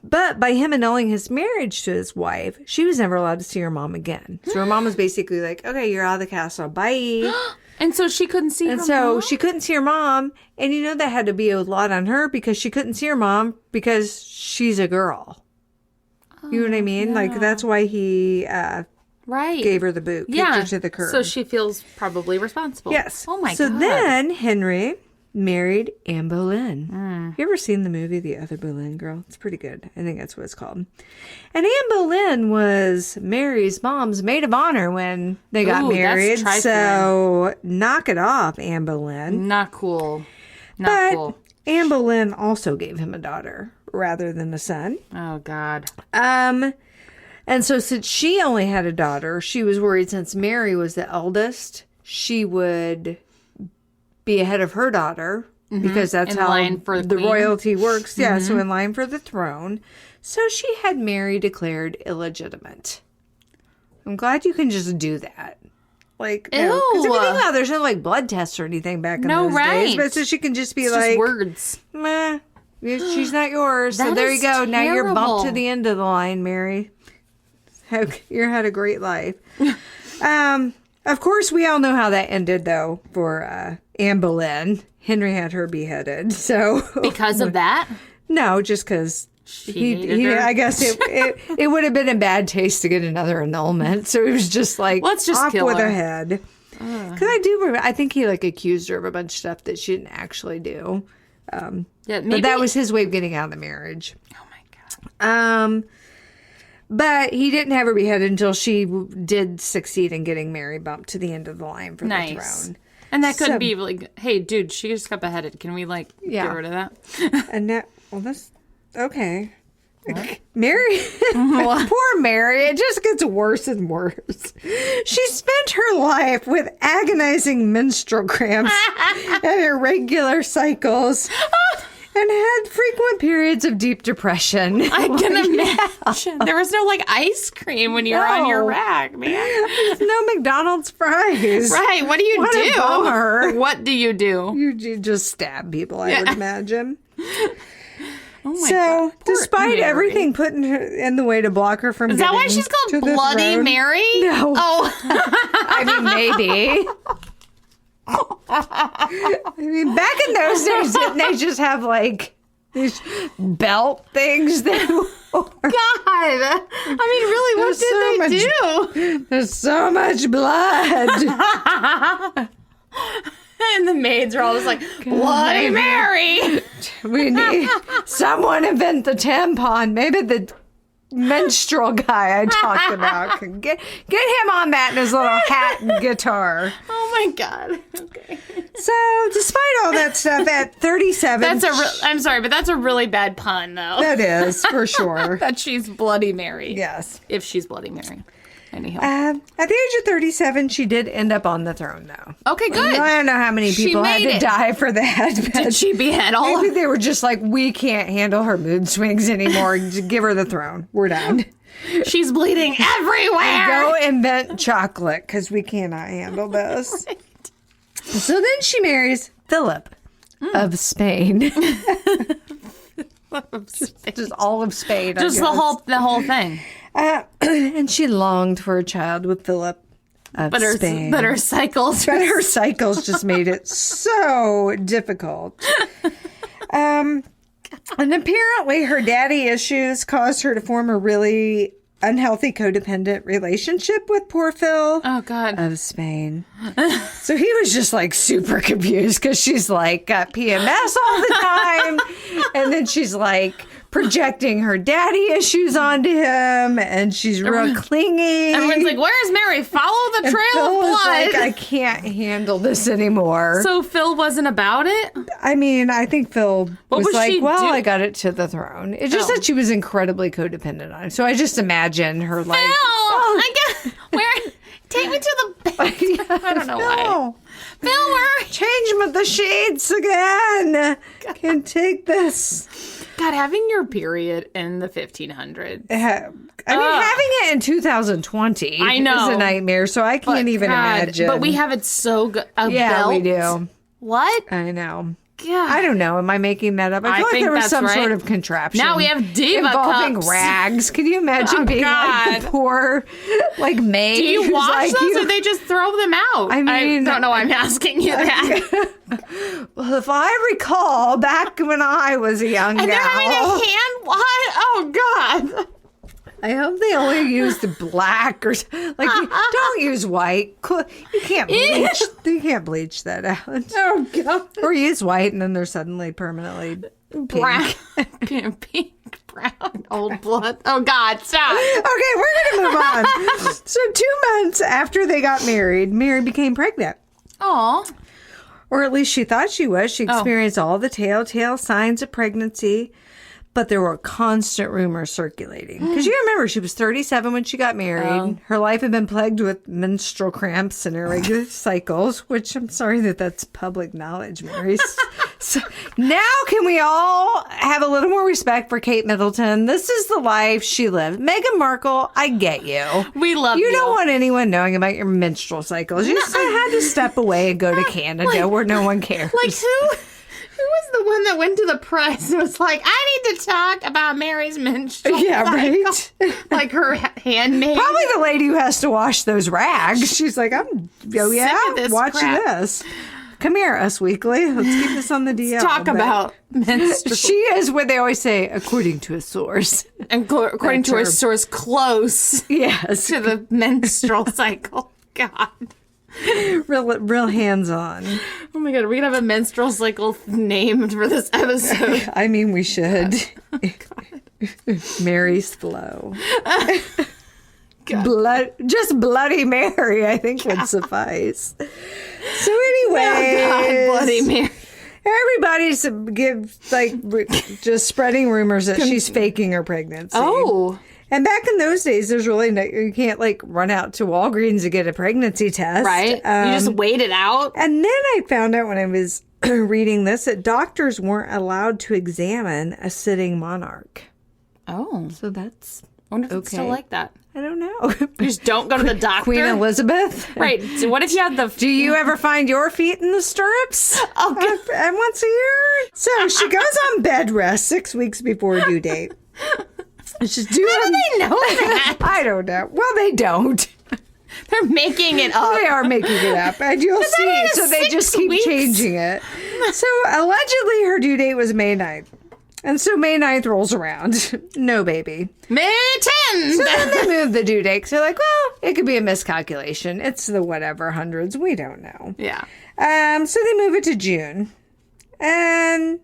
Speaker 2: But by him annulling his marriage to his wife, she was never allowed to see her mom again. So her mom was basically like, "Okay, you're out of the castle. Bye."
Speaker 1: And so she couldn't see her
Speaker 2: And so
Speaker 1: mom?
Speaker 2: she couldn't see her mom. And you know that had to be a lot on her because she couldn't see her mom because she's a girl. You know what I mean? Like, that's why he
Speaker 1: Right.
Speaker 2: gave her the boot. Kicked her to the curb.
Speaker 1: So she feels probably responsible.
Speaker 2: Yes.
Speaker 1: Oh, my God.
Speaker 2: So then Henry married Anne Boleyn. You ever seen the movie The Other Boleyn Girl? It's pretty good. I think that's what it's called. And Anne Boleyn was Mary's mom's maid of honor when they got
Speaker 1: Ooh,
Speaker 2: married.
Speaker 1: that's trifling.
Speaker 2: So knock it off, Anne Boleyn.
Speaker 1: Not cool. Not
Speaker 2: But
Speaker 1: cool.
Speaker 2: Anne Boleyn also gave him a daughter rather than a son.
Speaker 1: Oh, God.
Speaker 2: And so since she only had a daughter, she was worried since Mary was the eldest, she would be ahead of her daughter because that's
Speaker 1: In
Speaker 2: how
Speaker 1: line for the
Speaker 2: the
Speaker 1: queen.
Speaker 2: royalty works. Yeah, so in line for the throne. So she had Mary declared illegitimate. I'm glad you can just do that. Like, because if you
Speaker 1: Ew.
Speaker 2: think about it, there's no like blood tests or anything back in
Speaker 1: No,
Speaker 2: those days.
Speaker 1: right.
Speaker 2: But so she can just be
Speaker 1: It's
Speaker 2: like,
Speaker 1: just words.
Speaker 2: meh, she's not yours. So
Speaker 1: That
Speaker 2: there you
Speaker 1: is
Speaker 2: go. Now you're bumped to
Speaker 1: terrible.
Speaker 2: the end of the line, Mary. You had a great life. Of course, we all know how that ended, though, for Anne Boleyn. Henry had her beheaded. So
Speaker 1: Because of that?
Speaker 2: no, just because
Speaker 1: hated her.
Speaker 2: I guess it would have been in bad taste to get another annulment. So it was just like,
Speaker 1: Let's just
Speaker 2: off
Speaker 1: kill
Speaker 2: with
Speaker 1: her.
Speaker 2: her head. Because I think he like accused her of a bunch of stuff that she didn't actually do.
Speaker 1: Yeah, maybe.
Speaker 2: But that was his way of getting out of the marriage.
Speaker 1: Oh, my God.
Speaker 2: But he didn't have her beheaded until she did succeed in getting Mary bumped to the end of the line for the
Speaker 1: Nice.
Speaker 2: throne.
Speaker 1: And that could
Speaker 2: So-
Speaker 1: be like, hey, dude, she just got beheaded. Can we, like,
Speaker 2: Yeah.
Speaker 1: get rid of that?
Speaker 2: And that, well, that's okay. Mary, poor Mary, it just gets worse and worse. She spent her life with agonizing menstrual cramps and irregular cycles and had frequent periods of deep depression.
Speaker 1: I can imagine. There was no, like, ice cream when you were on your
Speaker 2: No.
Speaker 1: rack, man.
Speaker 2: There's no McDonald's fries.
Speaker 1: Right. What do you
Speaker 2: What a
Speaker 1: do?
Speaker 2: bummer.
Speaker 1: What do you do?
Speaker 2: You just stab people, I would imagine.
Speaker 1: Oh, my
Speaker 2: So,
Speaker 1: God. Poor
Speaker 2: despite
Speaker 1: Mary.
Speaker 2: everything put in the way to block her from
Speaker 1: Is that why
Speaker 2: getting
Speaker 1: she's
Speaker 2: to
Speaker 1: called
Speaker 2: the
Speaker 1: Bloody
Speaker 2: throne-
Speaker 1: Mary?
Speaker 2: No.
Speaker 1: Oh,
Speaker 2: I mean, maybe. I mean, back in those days, didn't they just have like these belt things that
Speaker 1: God. I mean, really, what
Speaker 2: There's
Speaker 1: did
Speaker 2: so
Speaker 1: they do?
Speaker 2: there's so much blood.
Speaker 1: And the maids are always like, Bloody Mary.
Speaker 2: We need someone invent the tampon. Maybe the menstrual guy I talked about can get him on that in his little hat and guitar.
Speaker 1: Oh, my God. Okay.
Speaker 2: So, despite all that stuff, at 37,
Speaker 1: I'm sorry, but that's a really bad pun, though.
Speaker 2: that is for sure.
Speaker 1: That she's Bloody Mary.
Speaker 2: Yes.
Speaker 1: If she's Bloody Mary. Anyhow.
Speaker 2: At the age of 37, she did end up on the throne, though.
Speaker 1: Okay, good.
Speaker 2: I don't know how many
Speaker 1: She
Speaker 2: people had
Speaker 1: made
Speaker 2: to
Speaker 1: it.
Speaker 2: die for that.
Speaker 1: Did
Speaker 2: But
Speaker 1: she behead all
Speaker 2: maybe
Speaker 1: of
Speaker 2: they were just like, we can't handle her mood swings anymore. Just give her the throne. We're done.
Speaker 1: She's bleeding everywhere.
Speaker 2: Go invent chocolate because we cannot handle this. So then she marries Philip of Spain. Just all of Spain. I
Speaker 1: Just
Speaker 2: guess.
Speaker 1: the whole thing.
Speaker 2: And she longed for a child with Philip. of
Speaker 1: But
Speaker 2: Spain.
Speaker 1: her cycles.
Speaker 2: But her cycles just made it so difficult. And apparently her daddy issues caused her to form a really unhealthy codependent relationship with poor Phil
Speaker 1: Oh, God.
Speaker 2: of Spain. So he was just like super confused because she's like got PMS all the time. And then she's like projecting her daddy issues onto him, and she's real clingy.
Speaker 1: Everyone's like, "Where's Mary? Follow the
Speaker 2: And
Speaker 1: trail
Speaker 2: Phil
Speaker 1: of
Speaker 2: was
Speaker 1: blood."
Speaker 2: like, I can't handle this anymore.
Speaker 1: So Phil wasn't about it?
Speaker 2: I mean, I think Phil was
Speaker 1: was
Speaker 2: like,
Speaker 1: she
Speaker 2: well,
Speaker 1: do-
Speaker 2: I got it to the throne. It's just that she was incredibly codependent on him. So I just imagine her like,
Speaker 1: Phil! I got where take me to the bed. I don't know why. Phil, where
Speaker 2: Change the sheets again. Can't take this.
Speaker 1: God, having your period in the 1500s.
Speaker 2: I mean, having it in 2020
Speaker 1: I know.
Speaker 2: is a nightmare, so I can't even imagine.
Speaker 1: But we have it so good. A
Speaker 2: yeah,
Speaker 1: belt?
Speaker 2: we do.
Speaker 1: What?
Speaker 2: I know.
Speaker 1: God.
Speaker 2: I don't know. Am I making that up? I feel like
Speaker 1: think
Speaker 2: there was
Speaker 1: that's
Speaker 2: some
Speaker 1: right.
Speaker 2: sort of contraption.
Speaker 1: Now we have diva
Speaker 2: involving
Speaker 1: cups.
Speaker 2: rags. Can you imagine being like
Speaker 1: God.
Speaker 2: the poor, like maid?
Speaker 1: Do you
Speaker 2: who's
Speaker 1: wash
Speaker 2: like,
Speaker 1: those
Speaker 2: you-
Speaker 1: or they just throw them out?
Speaker 2: I mean-
Speaker 1: don't know why I'm asking you that.
Speaker 2: Well, if I recall, back when I was a young
Speaker 1: And
Speaker 2: gal,
Speaker 1: they're having a hand wash? Oh, God.
Speaker 2: I hope they only used black or don't use white. You can't bleach. You can't bleach that out.
Speaker 1: Oh, God.
Speaker 2: Or use white and then they're suddenly permanently pink.
Speaker 1: Brown. Pink, brown, old blood. Oh, God, stop.
Speaker 2: Okay, we're gonna move on. So 2 months after they got married, Mary became pregnant.
Speaker 1: Aw.
Speaker 2: Or at least she thought she was. She experienced all the telltale signs of pregnancy, but there were constant rumors circulating. Because you remember, she was 37 when she got married. Her life had been plagued with menstrual cramps and irregular cycles, which I'm sorry that's public knowledge, Mary. So now can we all have a little more respect for Kate Middleton? This is the life she lived. Meghan Markle, I get you.
Speaker 1: We love you.
Speaker 2: You don't want anyone knowing about your menstrual cycles. You just had to step away and go to Canada where no one cares.
Speaker 1: Like, who was the one that went to the press and was like, I need to talk about Mary's menstrual
Speaker 2: Yeah,
Speaker 1: cycle.
Speaker 2: right?
Speaker 1: Like her handmaid.
Speaker 2: Probably the lady who has to wash those rags. She's like,
Speaker 1: of this
Speaker 2: watch
Speaker 1: crap.
Speaker 2: this. Come here, Us Weekly. Let's keep this on the DL.
Speaker 1: Talk
Speaker 2: But
Speaker 1: about menstrual.
Speaker 2: She is what they always say, according to a source.
Speaker 1: And according to
Speaker 2: That's
Speaker 1: our
Speaker 2: her.
Speaker 1: source, close
Speaker 2: Yes.
Speaker 1: to the menstrual cycle. God.
Speaker 2: Real hands-on.
Speaker 1: Oh my God, are we going to have a menstrual cycle named for this episode?
Speaker 2: I mean, we should. Mary's flow. Just Bloody Mary, I think would suffice. So anyway,
Speaker 1: God, Bloody Mary.
Speaker 2: everybody's just spreading rumors that she's faking her pregnancy.
Speaker 1: Oh.
Speaker 2: And back in those days, there's really no, you can't run out to Walgreens to get a pregnancy test.
Speaker 1: Right? You just wait it out?
Speaker 2: And then I found out when I was reading this that doctors weren't allowed to examine a sitting monarch.
Speaker 1: Oh.
Speaker 2: So that's,
Speaker 1: I wonder if it's still
Speaker 2: okay.
Speaker 1: like that.
Speaker 2: I don't know.
Speaker 1: You just don't go to the doctor?
Speaker 2: Queen Elizabeth.
Speaker 1: Right. So what if you had the...
Speaker 2: Do you ever find your feet in the stirrups?
Speaker 1: Oh, God.
Speaker 2: And once a year? So she goes on bed rest 6 weeks before due date. She's doing,
Speaker 1: How do they know that?
Speaker 2: I don't know. Well, they don't.
Speaker 1: They're making it up.
Speaker 2: They are making it up, and you'll see.
Speaker 1: is
Speaker 2: So they
Speaker 1: 6
Speaker 2: just keep
Speaker 1: weeks.
Speaker 2: changing it. So allegedly her due date was May 9th. And so May 9th rolls around. No baby.
Speaker 1: May 10th.
Speaker 2: So then they move the due date. So they're like, well, it could be a miscalculation. It's the whatever hundreds. We don't know.
Speaker 1: Yeah.
Speaker 2: So they move it to June. And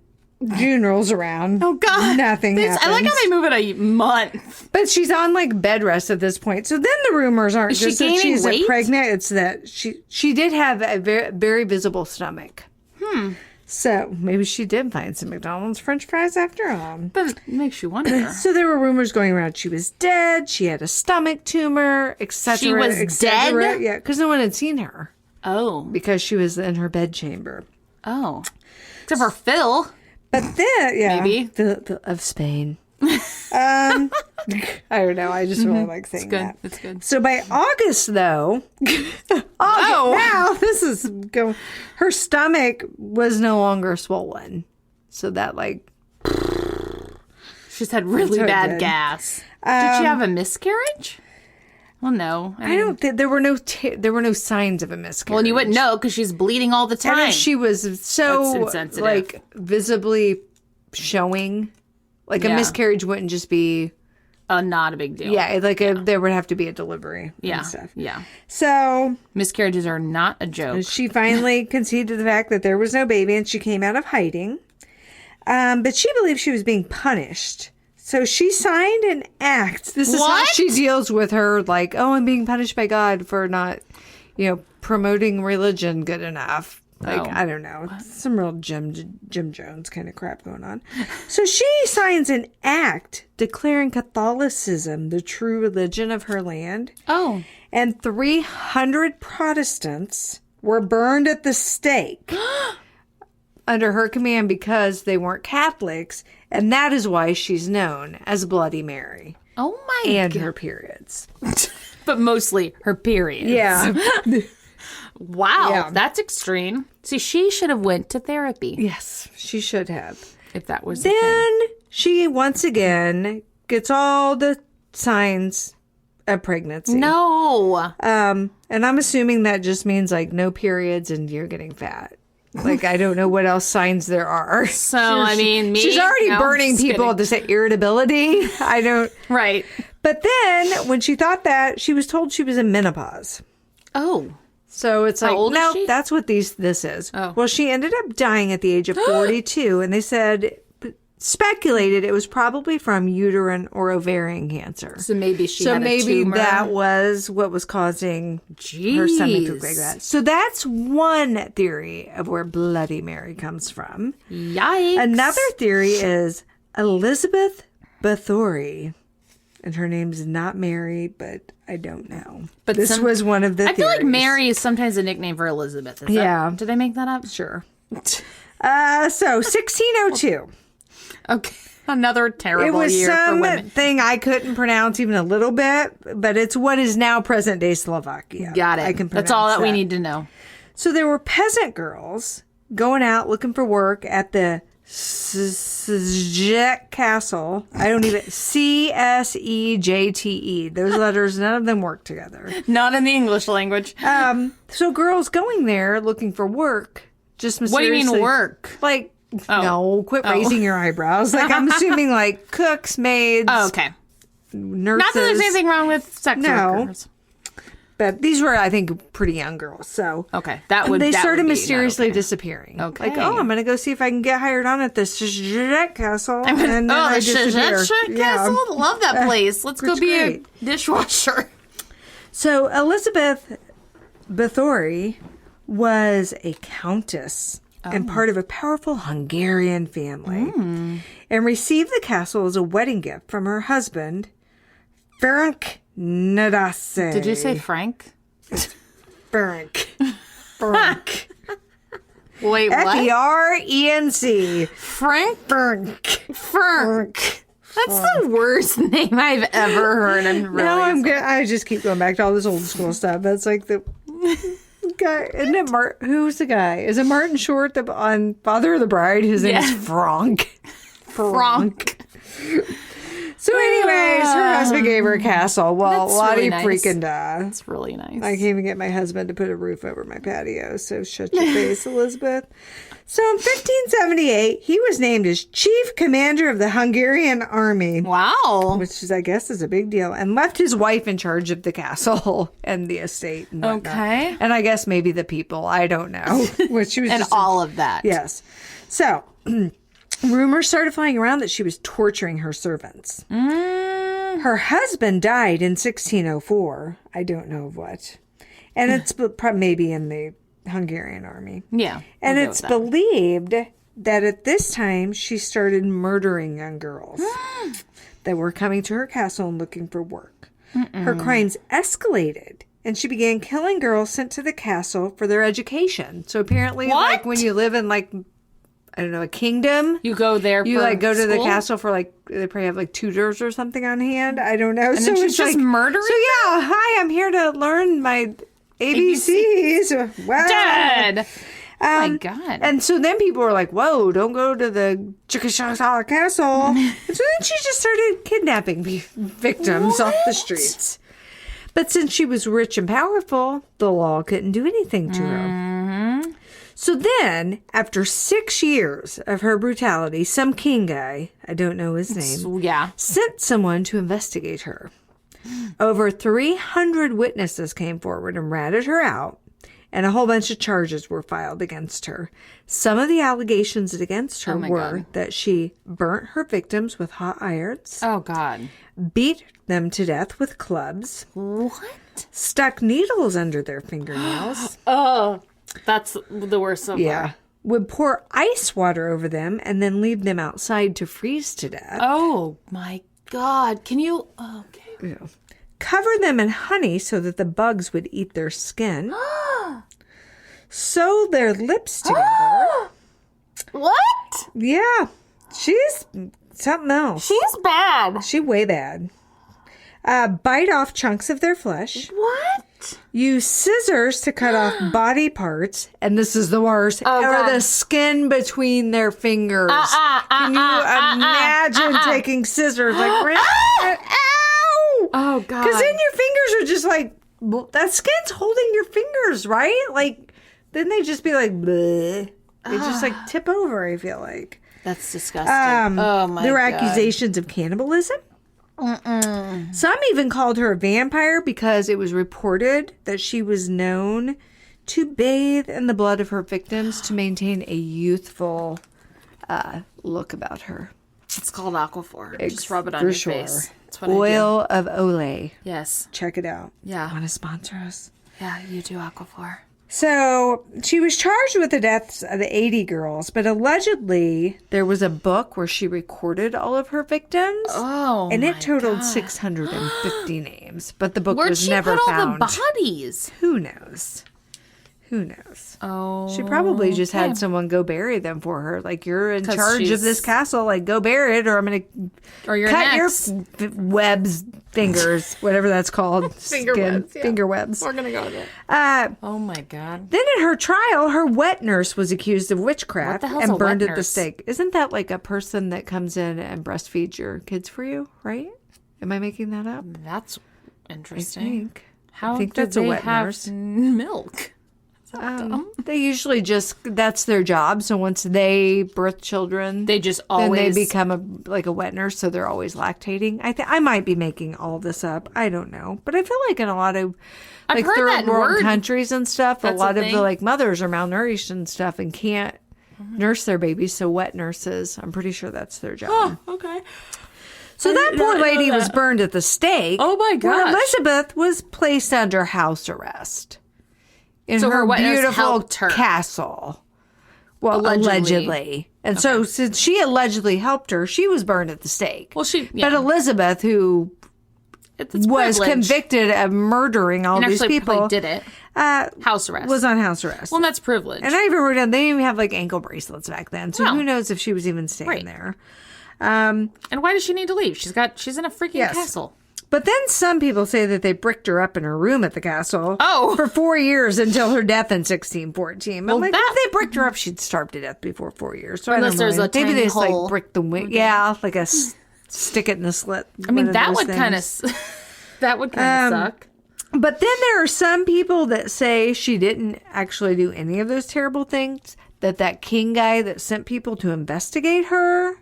Speaker 2: June rolls around.
Speaker 1: Oh, God.
Speaker 2: Nothing happens.
Speaker 1: I like how they move it a month.
Speaker 2: But she's on bed rest at this point. So then the rumors aren't
Speaker 1: Is she
Speaker 2: just that
Speaker 1: gaining
Speaker 2: she's
Speaker 1: weight?
Speaker 2: pregnant. It's that she did have a very, very visible stomach. So maybe she did find some McDonald's French fries after all.
Speaker 1: But it makes you wonder.
Speaker 2: So there were rumors going around she was dead, she had a stomach tumor, etc.
Speaker 1: She was
Speaker 2: etc.
Speaker 1: dead?
Speaker 2: Yeah, because no one had seen her
Speaker 1: Oh.
Speaker 2: because she was in her bedchamber.
Speaker 1: Oh. Except for Phil.
Speaker 2: But then, yeah,
Speaker 1: Maybe.
Speaker 2: the of Spain. I don't know. I just really like saying
Speaker 1: Good.
Speaker 2: that.
Speaker 1: It's good.
Speaker 2: So by August, though, now this is going. Her stomach was no longer swollen, so that
Speaker 1: She's had really
Speaker 2: So
Speaker 1: bad
Speaker 2: good.
Speaker 1: gas. Did she have a miscarriage? Well, no.
Speaker 2: I don't think there were no signs of a miscarriage.
Speaker 1: Well, and you wouldn't know because she's bleeding all the time.
Speaker 2: And if she was so
Speaker 1: That's insensitive.
Speaker 2: like visibly showing, like a
Speaker 1: Yeah.
Speaker 2: miscarriage wouldn't just be.
Speaker 1: Not a big deal.
Speaker 2: Yeah, like there would have to be a delivery
Speaker 1: Yeah.
Speaker 2: and stuff.
Speaker 1: Yeah.
Speaker 2: So
Speaker 1: Miscarriages are not a joke.
Speaker 2: she finally conceded the fact that there was no baby, and she came out of hiding. But she believed she was being punished. So she signed an act. This is how
Speaker 1: What?
Speaker 2: she deals with her, like, oh, I'm being punished by God for not, promoting religion good enough. Like,
Speaker 1: Oh.
Speaker 2: I don't know. Some real Jim Jones kind of crap going on. So she signs an act declaring Catholicism the true religion of her land.
Speaker 1: Oh.
Speaker 2: And 300 Protestants were burned at the stake under her command because they weren't Catholics. And that is why she's known as Bloody Mary.
Speaker 1: Oh my
Speaker 2: And
Speaker 1: God.
Speaker 2: her periods.
Speaker 1: But mostly her periods.
Speaker 2: Yeah.
Speaker 1: Wow.
Speaker 2: Yeah.
Speaker 1: That's extreme. See, she should have went to therapy
Speaker 2: Yes, she should have.
Speaker 1: if that was the
Speaker 2: Then
Speaker 1: thing.
Speaker 2: she once again gets all the signs of pregnancy.
Speaker 1: No.
Speaker 2: And I'm assuming that just means like no periods and you're getting fat. Like, I don't know what else signs there are.
Speaker 1: So, I mean, me.
Speaker 2: She's already
Speaker 1: No,
Speaker 2: burning
Speaker 1: just
Speaker 2: people
Speaker 1: kidding.
Speaker 2: to say irritability. I don't.
Speaker 1: Right.
Speaker 2: But then when she thought that, she was told she was in menopause.
Speaker 1: Oh.
Speaker 2: So it's like,
Speaker 1: old is
Speaker 2: no,
Speaker 1: she?
Speaker 2: that's what this is.
Speaker 1: Oh.
Speaker 2: Well, she ended up dying at the age of 42, and they speculated it was probably from uterine or ovarian cancer.
Speaker 1: So maybe she
Speaker 2: So
Speaker 1: had a
Speaker 2: maybe
Speaker 1: tumor.
Speaker 2: that was what was causing her stomach to look like that. So that's one theory of where Bloody Mary comes from.
Speaker 1: Yikes.
Speaker 2: Another theory is Elizabeth Bathory. And her name's not Mary, but I don't know.
Speaker 1: But
Speaker 2: this was one of the
Speaker 1: I feel like
Speaker 2: theories.
Speaker 1: Mary is sometimes a nickname for Elizabeth. Is
Speaker 2: Yeah.
Speaker 1: Did I make that up?
Speaker 2: Sure. So 1602.
Speaker 1: Okay. Another
Speaker 2: It
Speaker 1: terrible
Speaker 2: was
Speaker 1: year for women.
Speaker 2: something I couldn't pronounce even a little bit, but it's what is now present day Slovakia.
Speaker 1: Got it.
Speaker 2: I can
Speaker 1: That's all
Speaker 2: pronounce
Speaker 1: that we need to know.
Speaker 2: So there were peasant girls going out looking for work at the Strigoi Castle. I don't even Csejte. Those letters, none of them work together.
Speaker 1: Not in the English language.
Speaker 2: So girls going there looking for work just
Speaker 1: What do you
Speaker 2: mysteriously.
Speaker 1: mean work?
Speaker 2: Like, no, quit raising your eyebrows. Like, I'm assuming like cooks, maids,
Speaker 1: Oh, okay.
Speaker 2: nurses.
Speaker 1: Not that there's anything wrong with sex
Speaker 2: No.
Speaker 1: workers.
Speaker 2: But these were, I think, pretty young girls. So
Speaker 1: Okay. That would
Speaker 2: they
Speaker 1: that
Speaker 2: started
Speaker 1: would be not
Speaker 2: mysteriously
Speaker 1: okay.
Speaker 2: disappearing.
Speaker 1: Okay.
Speaker 2: Like, oh, I'm going to go see if I can get hired on at the Strigoi Castle. And then
Speaker 1: Oh,
Speaker 2: I
Speaker 1: the
Speaker 2: disappear.
Speaker 1: Shazet Castle? Love that place. Let's go
Speaker 2: It's
Speaker 1: be
Speaker 2: great.
Speaker 1: a dishwasher.
Speaker 2: So Elizabeth Bathory was a countess and part of a powerful Hungarian family and received the castle as a wedding gift from her husband, Ferenc Nadase.
Speaker 1: Did you say Frank?
Speaker 2: Ferenc? Ferenc.
Speaker 1: Wait, what?
Speaker 2: Ferenc.
Speaker 1: Frank?
Speaker 2: Ferenc.
Speaker 1: Frank. That's the worst name I've ever heard. I'm really
Speaker 2: No, I'm good. I just keep going back to all this old school stuff. That's like the guy, isn't it? Who's the guy? Is it Martin Short on Father of the Bride? His name is Frank.
Speaker 1: Frank.
Speaker 2: So, anyways, her husband gave her a castle. Well,
Speaker 1: That's
Speaker 2: Lottie
Speaker 1: really nice.
Speaker 2: freaking da.
Speaker 1: That's really nice.
Speaker 2: I can't even get my husband to put a roof over my patio. So shut your face, Elizabeth. So in 1578, he was named as chief commander of the Hungarian army.
Speaker 1: Wow.
Speaker 2: Which is, I guess, is a big deal, and left his wife in charge of the castle and the estate. And whatnot.
Speaker 1: Okay.
Speaker 2: And I guess maybe the people. I don't know. Which she was
Speaker 1: And
Speaker 2: just
Speaker 1: all of that.
Speaker 2: yes. So rumors started flying around that she was torturing her servants. Her husband died in 1604. I don't know of what, and it's maybe in the Hungarian army.
Speaker 1: Yeah.
Speaker 2: And
Speaker 1: we'll go
Speaker 2: it's
Speaker 1: with that.
Speaker 2: believed that at this time she started murdering young girls that were coming to her castle and looking for work. Her crimes escalated and she began killing girls sent to the castle for their education. So apparently, like when you live in like, I don't know, a kingdom,
Speaker 1: You go there
Speaker 2: you
Speaker 1: for
Speaker 2: like go to the
Speaker 1: school?
Speaker 2: castle for like, they probably have like tutors or something on hand. I don't know.
Speaker 1: And then she's just murdering
Speaker 2: So yeah, hi, I'm here to learn my ABCs. Wow.
Speaker 1: Dead. Oh my God.
Speaker 2: And so then people were like, whoa, don't go to the Chickasha Castle. And so then she just started kidnapping victims off the streets. But since she was rich and powerful, the law couldn't do anything to her. So then, after 6 years of her brutality, some king guy, I don't know his name, sent someone to investigate her. Over 300 witnesses came forward and ratted her out, and a whole bunch of charges were filed against her. Some of the allegations against her were that she burnt her victims with hot irons.
Speaker 1: Oh, God.
Speaker 2: Beat them to death with clubs.
Speaker 1: What?
Speaker 2: Stuck needles under their fingernails.
Speaker 1: Oh, that's the worst so far.
Speaker 2: Would pour ice water over them and then leave them outside to freeze to death.
Speaker 1: Oh, my God. Can you... Okay.
Speaker 2: Yeah. Cover them in honey so that the bugs would eat their skin. Sew their lips together.
Speaker 1: What?
Speaker 2: Yeah. She's something else.
Speaker 1: She's bad.
Speaker 2: She's way bad. Bite off chunks of their flesh.
Speaker 1: What?
Speaker 2: Use scissors to cut off body parts. And this is the worst. Or the skin between their fingers. Can you imagine taking scissors like... Ow! Oh, God. Because then your fingers are just like... That skin's holding your fingers, right? Like, then they just be like... Bleh. They just like tip over, I feel like.
Speaker 1: That's disgusting. Oh, my God.
Speaker 2: There were accusations of cannibalism. Some even called her a vampire because it was reported that she was known to bathe in the blood of her victims to maintain a youthful look about her.
Speaker 1: It's called Aquaphor. Just rub it on your face. That's what
Speaker 2: Oil of Olay.
Speaker 1: Yes.
Speaker 2: Check it out.
Speaker 1: Yeah.
Speaker 2: Want to sponsor us?
Speaker 1: Yeah, you do Aquaphor.
Speaker 2: So she was charged with the deaths of the 80 girls, but allegedly there was a book where she recorded all of her victims.
Speaker 1: Oh,
Speaker 2: and it totaled 650 names, but the book was never
Speaker 1: found.
Speaker 2: found.
Speaker 1: Where'd she put all the bodies?
Speaker 2: Who knows? Who knows?
Speaker 1: Oh,
Speaker 2: she probably just had someone go bury them for her. Like, you're in charge of this castle. Like, go bury it, or I'm going to cut your webs, fingers, whatever that's called.
Speaker 1: Finger webs. Yeah.
Speaker 2: Finger webs.
Speaker 1: We're going to go with it. Oh, my God.
Speaker 2: Then at her trial, her wet nurse was accused of witchcraft and burned at the
Speaker 1: nurse?
Speaker 2: stake. Isn't that like a person that comes in and breastfeeds your kids for you, right? Am I making that up?
Speaker 1: That's interesting.
Speaker 2: I think.
Speaker 1: How
Speaker 2: I think
Speaker 1: do
Speaker 2: that's a
Speaker 1: they
Speaker 2: wet
Speaker 1: have
Speaker 2: nurse.
Speaker 1: Milk?
Speaker 2: They usually that's their job. So once they birth children,
Speaker 1: they just always
Speaker 2: then they become a wet nurse. So they're always lactating. I might be making all this up. I don't know, but I feel like in a lot of like third world countries and stuff, a lot of the like mothers are malnourished and stuff and can't nurse their babies. So wet nurses, I'm pretty sure that's their job.
Speaker 1: Oh, okay.
Speaker 2: So that poor lady was burned at the stake.
Speaker 1: Oh my gosh!
Speaker 2: Where Elizabeth was placed under house arrest. In her beautiful castle. Well, allegedly. And so since she allegedly helped her, she was burned at the stake.
Speaker 1: Well,
Speaker 2: But Elizabeth, who was convicted of murdering all these people.
Speaker 1: Did it. House arrest.
Speaker 2: Was on house arrest.
Speaker 1: Well, that's privilege.
Speaker 2: And I even wrote down, they didn't even have like ankle bracelets back then. So who knows if she was even staying there.
Speaker 1: And why does she need to leave? She's in a freaking castle.
Speaker 2: But then some people say that they bricked her up in her room at the castle for 4 years until her death in 1614. Well, I'm like, if they bricked her up, she'd starve to death before 4 years. So
Speaker 1: unless there's a
Speaker 2: maybe they just
Speaker 1: hole.
Speaker 2: like brick the wing. Yeah, like a stick it in the slit.
Speaker 1: I mean, that would kind of suck.
Speaker 2: But then there are some people that say she didn't actually do any of those terrible things. That king guy that sent people to investigate her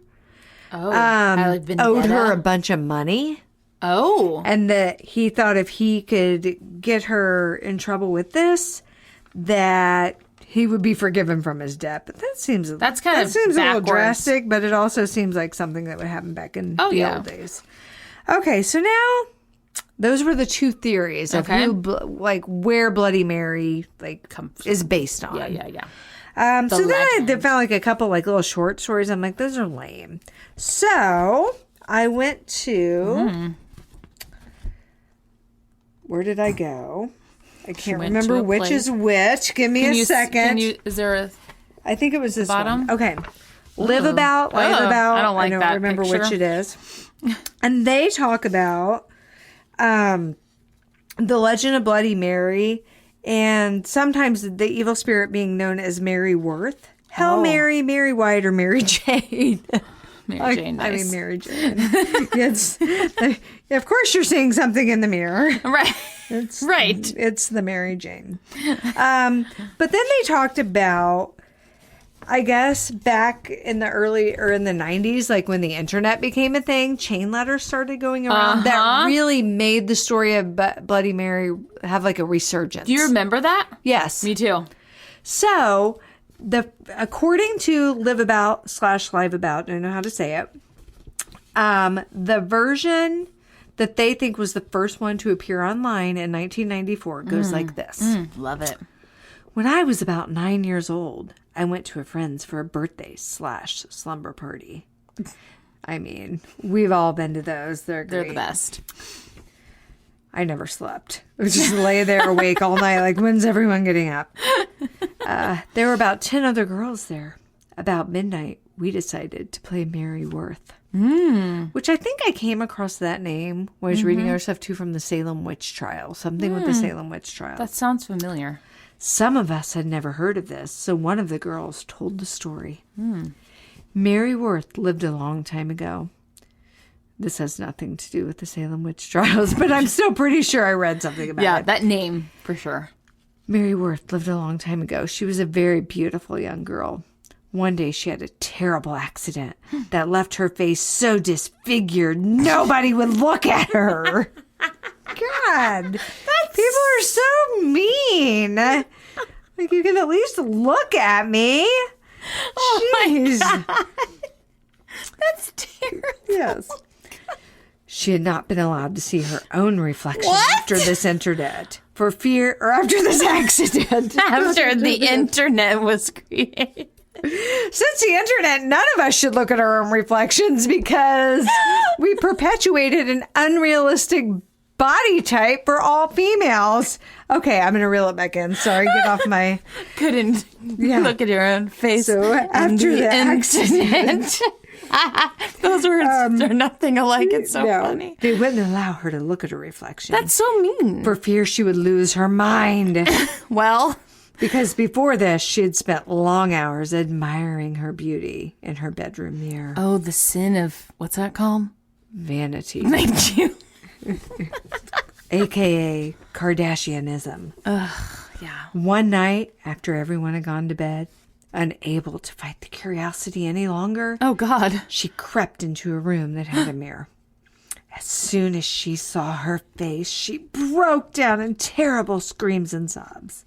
Speaker 2: owed her a bunch of money.
Speaker 1: Oh.
Speaker 2: And that he thought if he could get her in trouble with this, that he would be forgiven from his debt. But that seems a little drastic, but it also seems like something that would happen back in the old days. Okay, so now those were the two theories of who, where Bloody Mary is based on.
Speaker 1: Yeah.
Speaker 2: So then I found like a couple like little short stories. I'm like, those are lame. So I went to. Where did I go? I can't remember which is which. Give me a second.
Speaker 1: Is there a...
Speaker 2: I think it was this
Speaker 1: bottom?
Speaker 2: one. Okay. Live About, Live About.
Speaker 1: I don't like that
Speaker 2: I don't remember
Speaker 1: picture.
Speaker 2: which it is. And they talk about the legend of Bloody Mary and sometimes the evil spirit being known as Mary Worth. Hail Mary, Mary White, or Mary Jane.
Speaker 1: Mary Jane, nice.
Speaker 2: I mean, Mary Jane. Yes. Of course you're seeing something in the mirror.
Speaker 1: Right.
Speaker 2: It's
Speaker 1: Right.
Speaker 2: It's the Mary Jane. But then they talked about, I guess, back in the in the 90s, like when the internet became a thing, chain letters started going around. That really made the story of Bloody Mary have like a resurgence.
Speaker 1: Do you remember that?
Speaker 2: Yes.
Speaker 1: Me too.
Speaker 2: So, according to liveabout/liveabout, I don't know how to say it, the version that they think was the first one to appear online in 1994 goes like this.
Speaker 1: Love it.
Speaker 2: When I was about 9 years old, I went to a friend's for a birthday/slumber party. I mean, we've all been to those. They're great.
Speaker 1: They're the best.
Speaker 2: I never slept. I would just lay there awake all night, like, when's everyone getting up? There were about 10 other girls there. About midnight, we decided to play Mary Worth. Which I think I came across that name when I was reading other stuff too from the Salem Witch Trial. Something with the Salem Witch Trial.
Speaker 1: That sounds familiar.
Speaker 2: Some of us had never heard of this, so one of the girls told the story. Mary Worth lived a long time ago. This has nothing to do with the Salem Witch Trials, but I'm still pretty sure I read something about it.
Speaker 1: Yeah, that name for sure.
Speaker 2: Mary Worth lived a long time ago. She was a very beautiful young girl. One day she had a terrible accident that left her face so disfigured nobody would look at her. God, people are so mean. Like, you can at least look at me. Jeez.
Speaker 1: My God. That's terrible.
Speaker 2: Yes. She had not been allowed to see her own reflection after this internet. For fear, or after this accident.
Speaker 1: After the internet was created.
Speaker 2: Since the internet, none of us should look at our own reflections because we perpetuated an unrealistic body type for all females. Okay, I'm going to reel it back in. Sorry, get off my...
Speaker 1: Couldn't look at your own face.
Speaker 2: So after the accident...
Speaker 1: Those words are nothing alike. It's so funny.
Speaker 2: They wouldn't allow her to look at her reflection.
Speaker 1: That's so mean.
Speaker 2: For fear she would lose her mind.
Speaker 1: Well...
Speaker 2: Because before this, she had spent long hours admiring her beauty in her bedroom mirror.
Speaker 1: Oh, the sin of, what's that called?
Speaker 2: Vanity.
Speaker 1: Thank you.
Speaker 2: AKA Kardashianism.
Speaker 1: Ugh, yeah.
Speaker 2: One night, after everyone had gone to bed, unable to fight the curiosity any longer,
Speaker 1: Oh, God.
Speaker 2: she crept into a room that had a mirror. As soon as she saw her face, she broke down in terrible screams and sobs.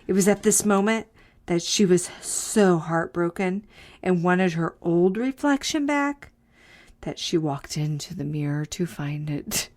Speaker 2: It was at this moment that she was so heartbroken and wanted her old reflection back that she walked into the mirror to find it.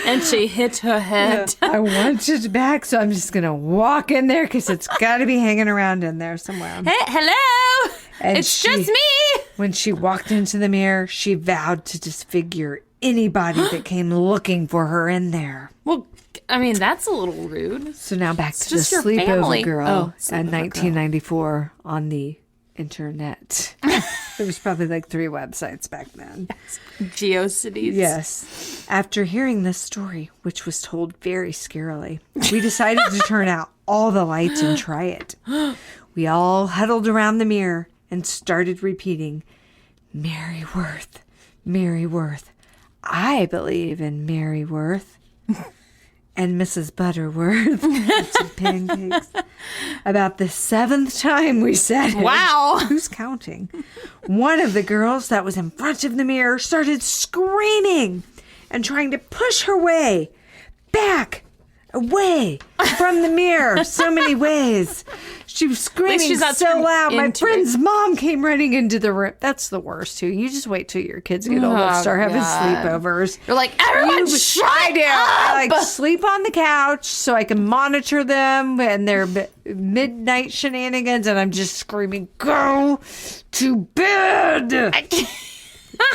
Speaker 1: And she hit her head.
Speaker 2: I want it back, so I'm just going to walk in there because it's got to be hanging around in there somewhere.
Speaker 1: Hey, hello.
Speaker 2: And
Speaker 1: it's just me.
Speaker 2: When she walked into the mirror, she vowed to disfigure anybody that came looking for her in there.
Speaker 1: Well, I mean, that's a little rude.
Speaker 2: So now back to the
Speaker 1: just your
Speaker 2: sleepover
Speaker 1: family.
Speaker 2: girl
Speaker 1: Oh,
Speaker 2: in
Speaker 1: sleepover
Speaker 2: 1994 on the internet. There was probably like 3 websites back then.
Speaker 1: GeoCities.
Speaker 2: Yes. After hearing this story, which was told very scarily, we decided to turn out all the lights and try it. We all huddled around the mirror and started repeating, Mary Worth, Mary Worth. I believe in Mary Worth. And Mrs. Butterworth with some pancakes. About the 7th time we said it.
Speaker 1: Wow.
Speaker 2: Who's counting? One of the girls that was in front of the mirror started screaming and trying to push her way back, away from the mirror so many ways. She was screaming so loud. My friend's mom came running into the room. That's the worst, too. You just wait till your kids get old and start having sleepovers.
Speaker 1: You're like, everyone shut up!
Speaker 2: I like sleep on the couch so I can monitor them and their midnight shenanigans, and I'm just screaming, go to bed!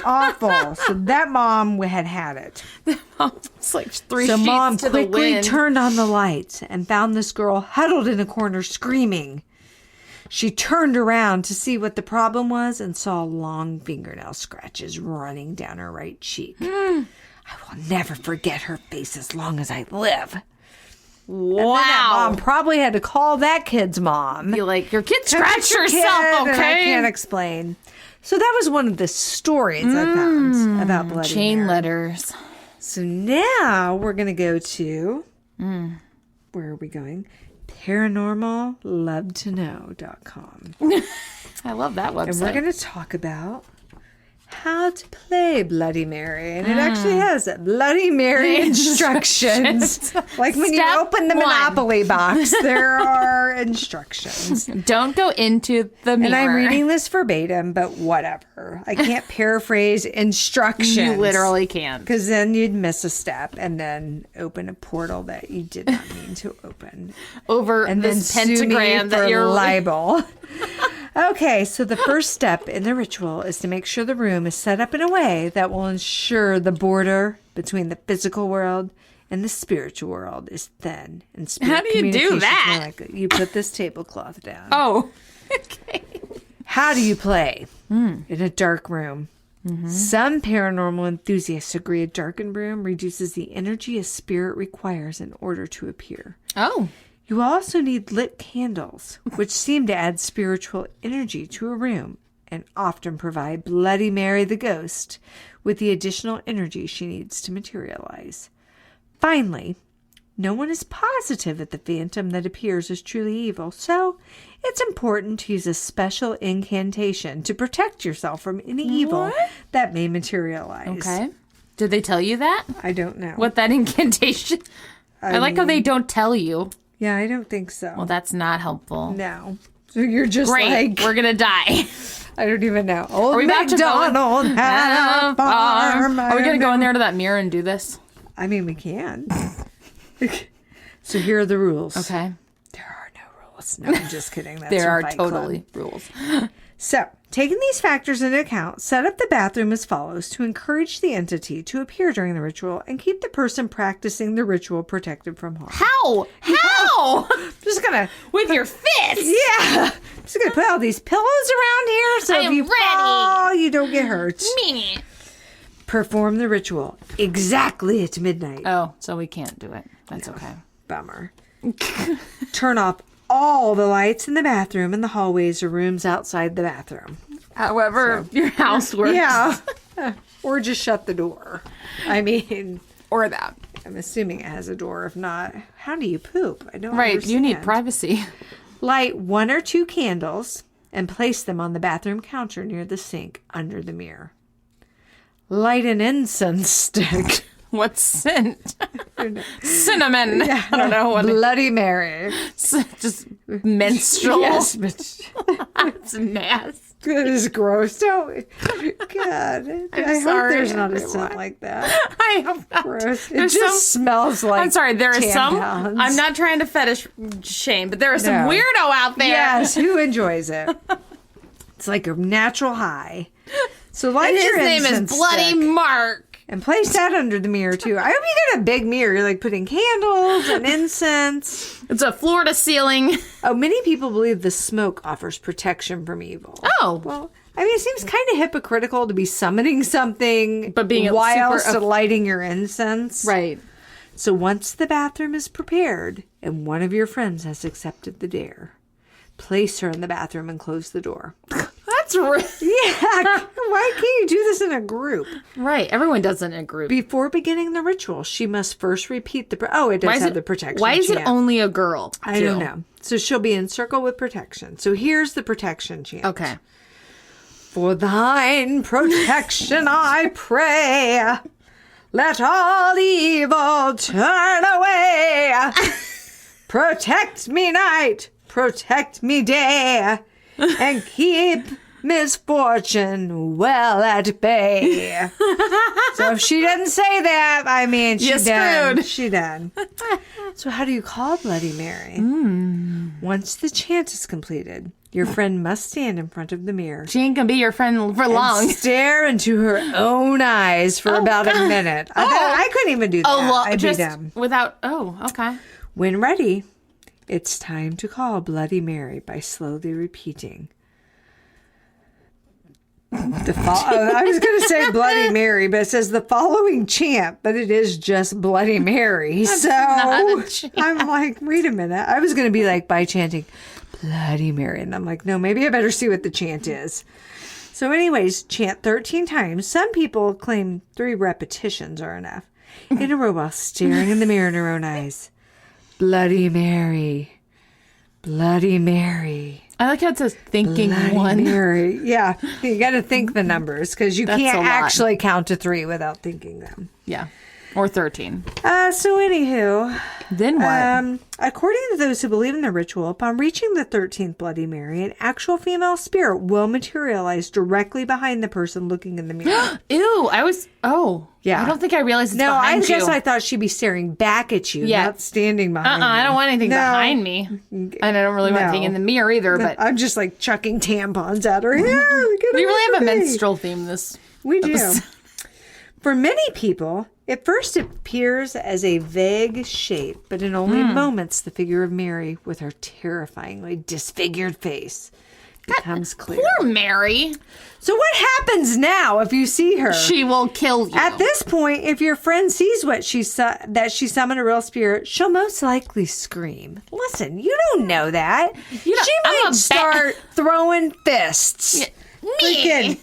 Speaker 2: Awful. So that mom had it.
Speaker 1: It's like 3
Speaker 2: So
Speaker 1: sheets
Speaker 2: mom
Speaker 1: to the
Speaker 2: quickly
Speaker 1: wind.
Speaker 2: turned on the lights and found this girl huddled in a corner screaming. She turned around to see what the problem was and saw long fingernail scratches running down her right cheek. I will never forget her face as long as I live.
Speaker 1: Wow.
Speaker 2: And then that mom probably had to call that kid's mom.
Speaker 1: Be like, your kid scratched herself,
Speaker 2: And I
Speaker 1: okay?
Speaker 2: can't explain. So that was one of the stories I found about Bloody
Speaker 1: Chain
Speaker 2: Mary.
Speaker 1: letters.
Speaker 2: So now we're going to go to, where are we going? ParanormalLoveToKnow.com.
Speaker 1: I love that website.
Speaker 2: And we're going to talk about how to play Bloody Mary. And it actually has Bloody Mary instructions. Like when you open the Monopoly box, there are instructions.
Speaker 1: Don't go into the mirror.
Speaker 2: And I'm reading this verbatim, but whatever. I can't paraphrase instructions.
Speaker 1: You literally can't.
Speaker 2: Because then you'd miss a step and then open a portal that you did not mean to open.
Speaker 1: Over
Speaker 2: And
Speaker 1: this
Speaker 2: then sue me
Speaker 1: pentagram that
Speaker 2: for
Speaker 1: you're
Speaker 2: libel. Okay, so the first step in the ritual is to make sure the room is set up in a way that will ensure the border between the physical world and the spiritual world is thin. And spirit
Speaker 1: How do you do that?
Speaker 2: You put this tablecloth down.
Speaker 1: Oh, okay.
Speaker 2: How do you play? In a dark room. Some paranormal enthusiasts agree a darkened room reduces the energy a spirit requires in order to appear.
Speaker 1: Oh.
Speaker 2: You also need lit candles, which seem to add spiritual energy to a room and often provide Bloody Mary the ghost with the additional energy she needs to materialize. Finally, no one is positive that the phantom that appears is truly evil, so it's important to use a special incantation to protect yourself from any evil that may materialize.
Speaker 1: Okay. Did they tell you that?
Speaker 2: I don't know.
Speaker 1: What that incantation? I like how they don't tell you.
Speaker 2: Yeah, I don't think so.
Speaker 1: Well, that's not helpful.
Speaker 2: No. So you're just
Speaker 1: Great.
Speaker 2: like...
Speaker 1: We're going to die.
Speaker 2: I don't even know. Old
Speaker 1: we about to go
Speaker 2: MacDonald had a farm.
Speaker 1: Are we going to go in there to that mirror and do this?
Speaker 2: I mean, we can. So here are the rules.
Speaker 1: Okay.
Speaker 2: There are no rules. No, I'm just kidding. That's
Speaker 1: There
Speaker 2: from
Speaker 1: are
Speaker 2: Fight
Speaker 1: totally
Speaker 2: Club.
Speaker 1: rules.
Speaker 2: So, taking these factors into account, set up the bathroom as follows to encourage the entity to appear during the ritual and keep the person practicing the ritual protected from harm.
Speaker 1: How? How?
Speaker 2: Just gonna...
Speaker 1: With your fist?
Speaker 2: Yeah. Just gonna put all these pillows around here so
Speaker 1: I
Speaker 2: if
Speaker 1: am
Speaker 2: you
Speaker 1: ready.
Speaker 2: fall, you don't get hurt.
Speaker 1: Me.
Speaker 2: Perform the ritual exactly at midnight.
Speaker 1: Oh, so we can't do it. That's okay.
Speaker 2: Bummer. Turn off all the lights in the bathroom and the hallways or rooms outside the bathroom.
Speaker 1: However, your house works.
Speaker 2: Yeah. Or just shut the door. I mean,
Speaker 1: Or that.
Speaker 2: I'm assuming it has a door. If not, how do you poop? I don't
Speaker 1: Right.
Speaker 2: understand.
Speaker 1: You need privacy.
Speaker 2: Light 1 or 2 candles and place them on the bathroom counter near the sink under the mirror. Light an incense stick.
Speaker 1: What scent? Cinnamon. I don't know what.
Speaker 2: Bloody Mary.
Speaker 1: Just menstrual.
Speaker 2: Yes, but
Speaker 1: It's nasty.
Speaker 2: it is gross. Don't. God. I hope
Speaker 1: sorry,
Speaker 2: there's not a
Speaker 1: everyone.
Speaker 2: scent like that.
Speaker 1: I hope not.
Speaker 2: Gross. It
Speaker 1: There's
Speaker 2: just smells like.
Speaker 1: I'm sorry, there is some.
Speaker 2: tampons.
Speaker 1: I'm not trying to fetish shame, but there is some
Speaker 2: No.
Speaker 1: weirdo out there.
Speaker 2: Yes, who enjoys it? It's like a natural high. So light
Speaker 1: And his
Speaker 2: your
Speaker 1: name is
Speaker 2: incense
Speaker 1: Bloody
Speaker 2: stick
Speaker 1: Mark.
Speaker 2: and place that under the mirror too. I hope you get a big mirror. You're like putting candles and incense.
Speaker 1: It's a floor to ceiling.
Speaker 2: Oh, many people believe the smoke offers protection from evil.
Speaker 1: Oh.
Speaker 2: Well, I mean, it seems kind of hypocritical to be summoning something
Speaker 1: But being
Speaker 2: while
Speaker 1: super-
Speaker 2: still lighting your incense.
Speaker 1: Right.
Speaker 2: So once the bathroom is prepared and one of your friends has accepted the dare, place her in the bathroom and close the door.
Speaker 1: That's right.
Speaker 2: Yeah, why can't you do this in a group?
Speaker 1: Right. Everyone does it in a group.
Speaker 2: Before beginning the ritual, she must first repeat the... it does have the protection
Speaker 1: Why is it
Speaker 2: chant.
Speaker 1: only a girl?
Speaker 2: I don't know. So she'll be encircled with protection. So here's the protection chant.
Speaker 1: Okay.
Speaker 2: For thine protection I pray. Let all evil turn away. Protect me night, protect me day, and keep misfortune well at bay. So if she doesn't say that, I mean, she's done.
Speaker 1: screwed.
Speaker 2: She done. So how do you call Bloody Mary? Once the chant is completed, your friend must stand in front of the mirror.
Speaker 1: She ain't gonna be your friend for long.
Speaker 2: Stare into her own eyes for about a minute. I couldn't even do that. I'd
Speaker 1: just
Speaker 2: be dumb.
Speaker 1: without. Oh, okay.
Speaker 2: When ready, it's time to call Bloody Mary by slowly repeating. I was going to say Bloody Mary, but it says the following chant, but it is just Bloody Mary.
Speaker 1: not a chant.
Speaker 2: I'm like, wait a minute. I was going to be like, by chanting Bloody Mary. And I'm like, no, maybe I better see what the chant is. So anyways, chant 13 times. Some people claim 3 repetitions are enough. in a row while staring in the mirror in her own eyes. Bloody Mary. Bloody Mary.
Speaker 1: I like how it says thinking
Speaker 2: Bloody
Speaker 1: one.
Speaker 2: Mary. Yeah, you got to think the numbers because you
Speaker 1: That's
Speaker 2: can't
Speaker 1: a lot.
Speaker 2: actually count to 3 without thinking them.
Speaker 1: Yeah. Or 13.
Speaker 2: So anywho,
Speaker 1: Then what?
Speaker 2: according to those who believe in the ritual, upon reaching the 13th Bloody Mary, an actual female spirit will materialize directly behind the person looking in the mirror.
Speaker 1: Ew.
Speaker 2: Yeah.
Speaker 1: I don't think I realized it's
Speaker 2: No, I
Speaker 1: behind you.
Speaker 2: guess I thought she'd be staring back at you,
Speaker 1: Yeah.
Speaker 2: not standing behind you.
Speaker 1: I don't want anything
Speaker 2: No.
Speaker 1: behind me. And I don't really want anything in the mirror either, but
Speaker 2: I'm just like chucking tampons at her. Here, get
Speaker 1: we
Speaker 2: away
Speaker 1: really have a
Speaker 2: from me.
Speaker 1: minstrel theme this.
Speaker 2: We do.
Speaker 1: episode.
Speaker 2: For many people, it first appears as a vague shape, but in only moments the figure of Mary, with her terrifyingly disfigured face, becomes clear.
Speaker 1: Poor Mary.
Speaker 2: So what happens now if you see her?
Speaker 1: She will kill you.
Speaker 2: At this point, if your friend sees what that she summoned a real spirit, she'll most likely scream. Listen, you don't know that.
Speaker 1: You don't-
Speaker 2: She
Speaker 1: I'm
Speaker 2: might
Speaker 1: a
Speaker 2: start throwing fists. Freaking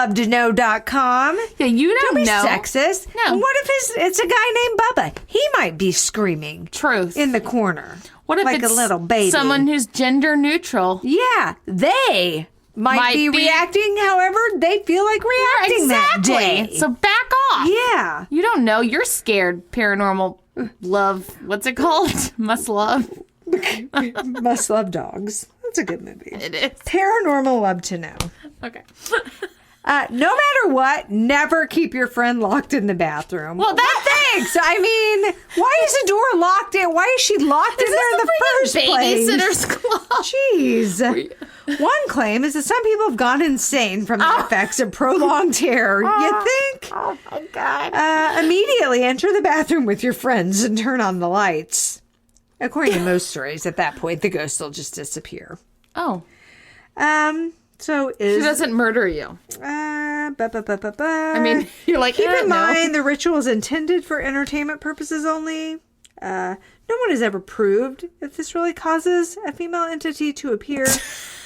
Speaker 2: paranormallove-to-know.com.
Speaker 1: Yeah, you
Speaker 2: Don't
Speaker 1: don't
Speaker 2: be
Speaker 1: know.
Speaker 2: sexist.
Speaker 1: No.
Speaker 2: And what if it's a guy named Bubba? He might be screaming
Speaker 1: Truth.
Speaker 2: in the corner.
Speaker 1: What if
Speaker 2: like
Speaker 1: it's
Speaker 2: a little baby?
Speaker 1: someone who's gender neutral?
Speaker 2: Yeah, they might be reacting however they feel like reacting that day.
Speaker 1: So back off.
Speaker 2: Yeah.
Speaker 1: You don't know. You're scared. Paranormal love. What's it called? Must love.
Speaker 2: Must Love Dogs. That's a good movie.
Speaker 1: It is.
Speaker 2: Paranormal Love to Know.
Speaker 1: Okay.
Speaker 2: No matter what, never keep your friend locked in the bathroom.
Speaker 1: Well,
Speaker 2: thanks. I mean, why is the door locked in? Why is she locked in there in the first place?
Speaker 1: Babysitter's club.
Speaker 2: Jeez. One claim is that some people have gone insane from the effects of prolonged terror. You think?
Speaker 1: Oh my God.
Speaker 2: Immediately enter the bathroom with your friends and turn on the lights. According to most stories, at that point, the ghost will just disappear.
Speaker 1: Oh.
Speaker 2: So
Speaker 1: She doesn't murder you.
Speaker 2: I
Speaker 1: I mean, you're like,
Speaker 2: keep in
Speaker 1: no.
Speaker 2: mind the ritual is intended for entertainment purposes only. No one has ever proved if this really causes a female entity to appear.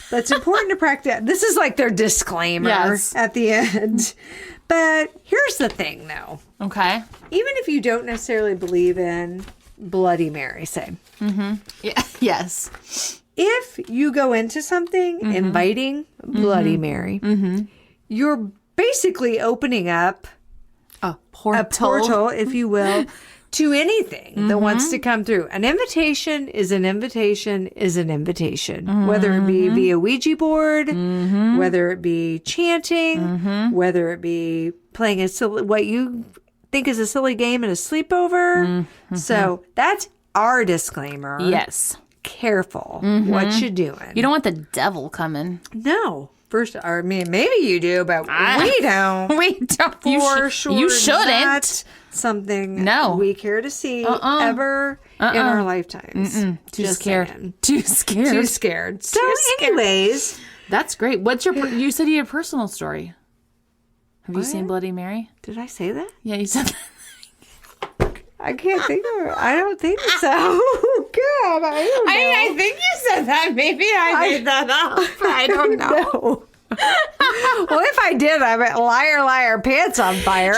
Speaker 2: But it's important to practice. This is like their disclaimer at the end. But here's the thing, though.
Speaker 1: Okay.
Speaker 2: Even if you don't necessarily believe in Bloody Mary, say.
Speaker 1: Yeah. Yes.
Speaker 2: If you go into something inviting Bloody Mary, you're basically opening up
Speaker 1: A portal.
Speaker 2: a portal, if you will, to anything that wants to come through. An invitation is an invitation is an invitation, whether it be via Ouija board, whether it be chanting, whether it be playing what you think is a silly game in a sleepover. So that's our disclaimer.
Speaker 1: Yes.
Speaker 2: Careful what you're doing.
Speaker 1: You don't want the devil coming.
Speaker 2: No. First, I mean, maybe you do, but we don't.
Speaker 1: We don't.
Speaker 2: For sure.
Speaker 1: You shouldn't.
Speaker 2: Not something
Speaker 1: No.
Speaker 2: we care to see ever in our lifetimes.
Speaker 1: Too
Speaker 2: Just
Speaker 1: scared.
Speaker 2: saying.
Speaker 1: Too scared.
Speaker 2: Too scared. So,
Speaker 1: Too scared.
Speaker 2: anyways,
Speaker 1: That's great. What's your? You said you had a personal story. Have you seen Bloody Mary?
Speaker 2: did I say that?
Speaker 1: Yeah, you said that.
Speaker 2: I can't think of it. I don't think so. God, I don't know.
Speaker 1: I think you said that. Maybe I made that up. I don't know.
Speaker 2: No. Well, if I did, I'm at liar, liar, pants on fire.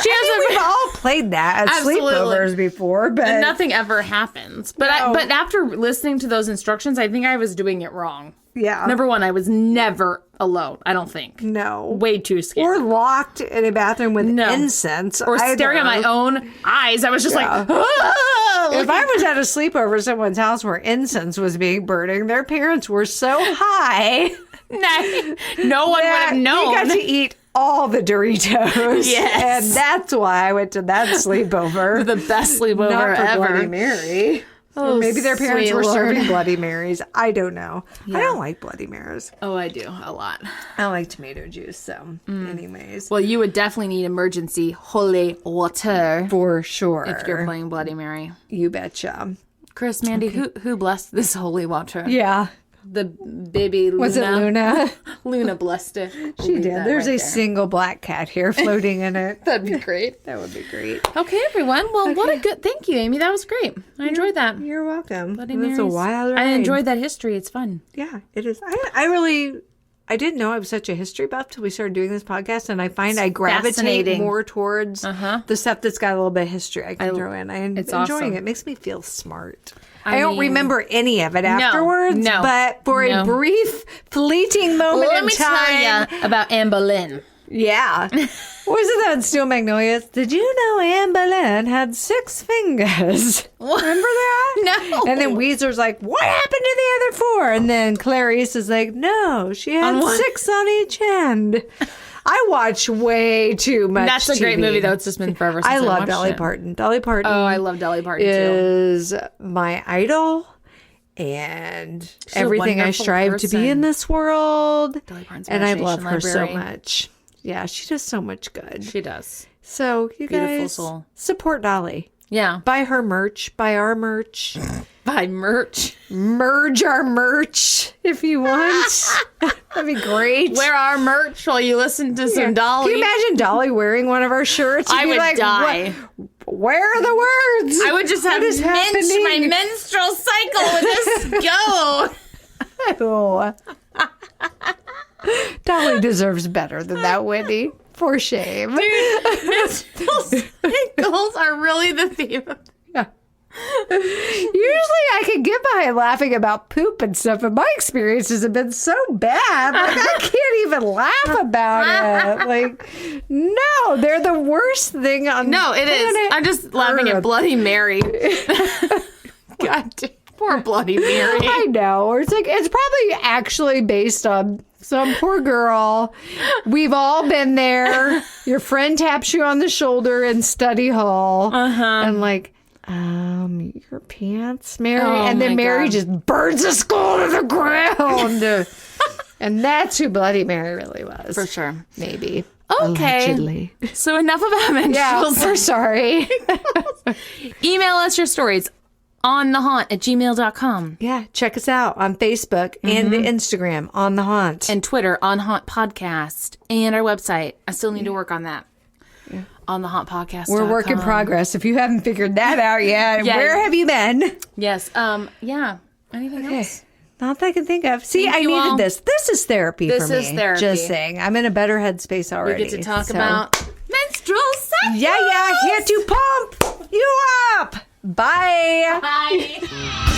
Speaker 2: We've all played that at
Speaker 1: Absolutely.
Speaker 2: sleepovers before, but
Speaker 1: And nothing ever happens. But
Speaker 2: No.
Speaker 1: but after listening to those instructions, I think I was doing it wrong.
Speaker 2: yeah,
Speaker 1: Number one, I was never alone. I don't think.
Speaker 2: no,
Speaker 1: Way too scared.
Speaker 2: or locked in a bathroom with
Speaker 1: No.
Speaker 2: incense,
Speaker 1: Or staring at my own eyes. I was just like, "Ah!"
Speaker 2: If I was at a sleepover at someone's house where incense was being burning, their parents were so high
Speaker 1: no one would
Speaker 2: that
Speaker 1: have known.
Speaker 2: they got to eat all the Doritos.
Speaker 1: Yes.
Speaker 2: And that's why I went to that sleepover.
Speaker 1: The best sleepover
Speaker 2: Not for
Speaker 1: ever.
Speaker 2: Bloody Mary.
Speaker 1: Oh,
Speaker 2: Or maybe their parents
Speaker 1: sweet
Speaker 2: were
Speaker 1: Lord.
Speaker 2: serving Bloody Marys. I don't know. I don't like Bloody Marys.
Speaker 1: Oh, I do a lot.
Speaker 2: I like tomato juice. So, anyways.
Speaker 1: Well, you would definitely need emergency holy water
Speaker 2: For sure.
Speaker 1: if you're playing Bloody Mary.
Speaker 2: You betcha.
Speaker 1: Chris, Mandy, who blessed this holy water?
Speaker 2: Yeah.
Speaker 1: The baby Luna.
Speaker 2: Was it Luna?
Speaker 1: Luna blessed it.
Speaker 2: She did. There's a single black cat here floating in it.
Speaker 1: That'd be great.
Speaker 2: That would be great.
Speaker 1: Okay, everyone. Well, what a good. Thank you, Amy. That was great. I enjoyed that.
Speaker 2: You're welcome.
Speaker 1: Bloody
Speaker 2: It's a
Speaker 1: Marys.
Speaker 2: wild ride.
Speaker 1: I enjoyed that history. It's fun.
Speaker 2: Yeah, it is. I really I didn't know I was such a history buff till we started doing this podcast, and I find I gravitate
Speaker 1: fascinating.
Speaker 2: more towards the stuff that's got a little bit of history I can throw in. I'm
Speaker 1: it's
Speaker 2: enjoying
Speaker 1: awesome.
Speaker 2: it. It makes me feel smart.
Speaker 1: I
Speaker 2: don't
Speaker 1: mean,
Speaker 2: remember any of it afterwards,
Speaker 1: no,
Speaker 2: but for a brief, fleeting moment
Speaker 1: Let
Speaker 2: in
Speaker 1: me
Speaker 2: time.
Speaker 1: tell you about Anne Boleyn.
Speaker 2: Yeah. Was it that in Steel Magnolias? Did you know Anne Boleyn had 6 fingers?
Speaker 1: What?
Speaker 2: Remember that?
Speaker 1: No.
Speaker 2: And then Weezer's like, what happened to the other 4? And then Clarice is like, no, she had 6 on each end. I watch way too much
Speaker 1: That's a great
Speaker 2: TV.
Speaker 1: movie, though. It's just been forever since
Speaker 2: I love
Speaker 1: watched
Speaker 2: Dolly
Speaker 1: it.
Speaker 2: Parton. Dolly Parton.
Speaker 1: Oh, I love Dolly Parton, too.
Speaker 2: Is my idol. And
Speaker 1: a
Speaker 2: everything I
Speaker 1: wonderful
Speaker 2: strive to be
Speaker 1: person.
Speaker 2: in this world.
Speaker 1: Dolly Parton's
Speaker 2: And I love
Speaker 1: Imagination
Speaker 2: her
Speaker 1: Library.
Speaker 2: so much. Yeah, she does so much good.
Speaker 1: She does.
Speaker 2: So you
Speaker 1: Beautiful
Speaker 2: guys
Speaker 1: soul.
Speaker 2: support Dolly.
Speaker 1: Yeah.
Speaker 2: Buy her merch. Buy our merch.
Speaker 1: Buy merch.
Speaker 2: Merge our merch if you want. That'd be great.
Speaker 1: Wear our merch while you listen to some Dolly.
Speaker 2: Can you imagine Dolly wearing one of our shirts? You'd
Speaker 1: I
Speaker 2: be
Speaker 1: would
Speaker 2: like,
Speaker 1: die.
Speaker 2: Where are the words?
Speaker 1: I would just have
Speaker 2: What is
Speaker 1: my
Speaker 2: happening?
Speaker 1: menstrual cycle would just go.
Speaker 2: Oh. Dolly deserves better than that, Whitney. For shame.
Speaker 1: Dude, menstrual cycles are really the theme.
Speaker 2: Usually I can get behind laughing about poop and stuff, but my experiences have been so bad. Like, I can't even laugh about it. Like, no, they're the worst thing on
Speaker 1: No, it is.
Speaker 2: planet
Speaker 1: I'm just laughing at
Speaker 2: Earth.
Speaker 1: Bloody Mary. God damn. Poor Bloody Mary.
Speaker 2: I know. Or it's like, it's probably actually based on some poor girl. We've all been there. Your friend taps you on the shoulder in study hall. And like, your pants, Mary?
Speaker 1: Oh,
Speaker 2: and then
Speaker 1: my
Speaker 2: Mary
Speaker 1: God.
Speaker 2: just burns the skull to the ground. And that's who Bloody Mary really was.
Speaker 1: For sure.
Speaker 2: Maybe.
Speaker 1: Okay.
Speaker 2: Allegedly.
Speaker 1: So enough about menstrual
Speaker 2: Yeah,
Speaker 1: cycles.
Speaker 2: we're sorry.
Speaker 1: Email us your stories on thehaunt@gmail.com
Speaker 2: Yeah, check us out on Facebook and Instagram on The Haunt.
Speaker 1: and Twitter on Haunt Podcast and our website. I still need to work on that. On the Haunt Podcast.
Speaker 2: We're work in progress. If you haven't figured that out yet,
Speaker 1: Yeah.
Speaker 2: where have you been?
Speaker 1: Yes. Yeah. Anything else?
Speaker 2: Not that I can think of. See,
Speaker 1: Thank
Speaker 2: I
Speaker 1: you
Speaker 2: needed
Speaker 1: all.
Speaker 2: this. This is therapy for me.
Speaker 1: This is therapy.
Speaker 2: Just saying. I'm in a better headspace
Speaker 1: We
Speaker 2: already.
Speaker 1: get to talk
Speaker 2: so-
Speaker 1: about menstrual cycles.
Speaker 2: Yeah, here to pump you up. Bye.
Speaker 1: Bye.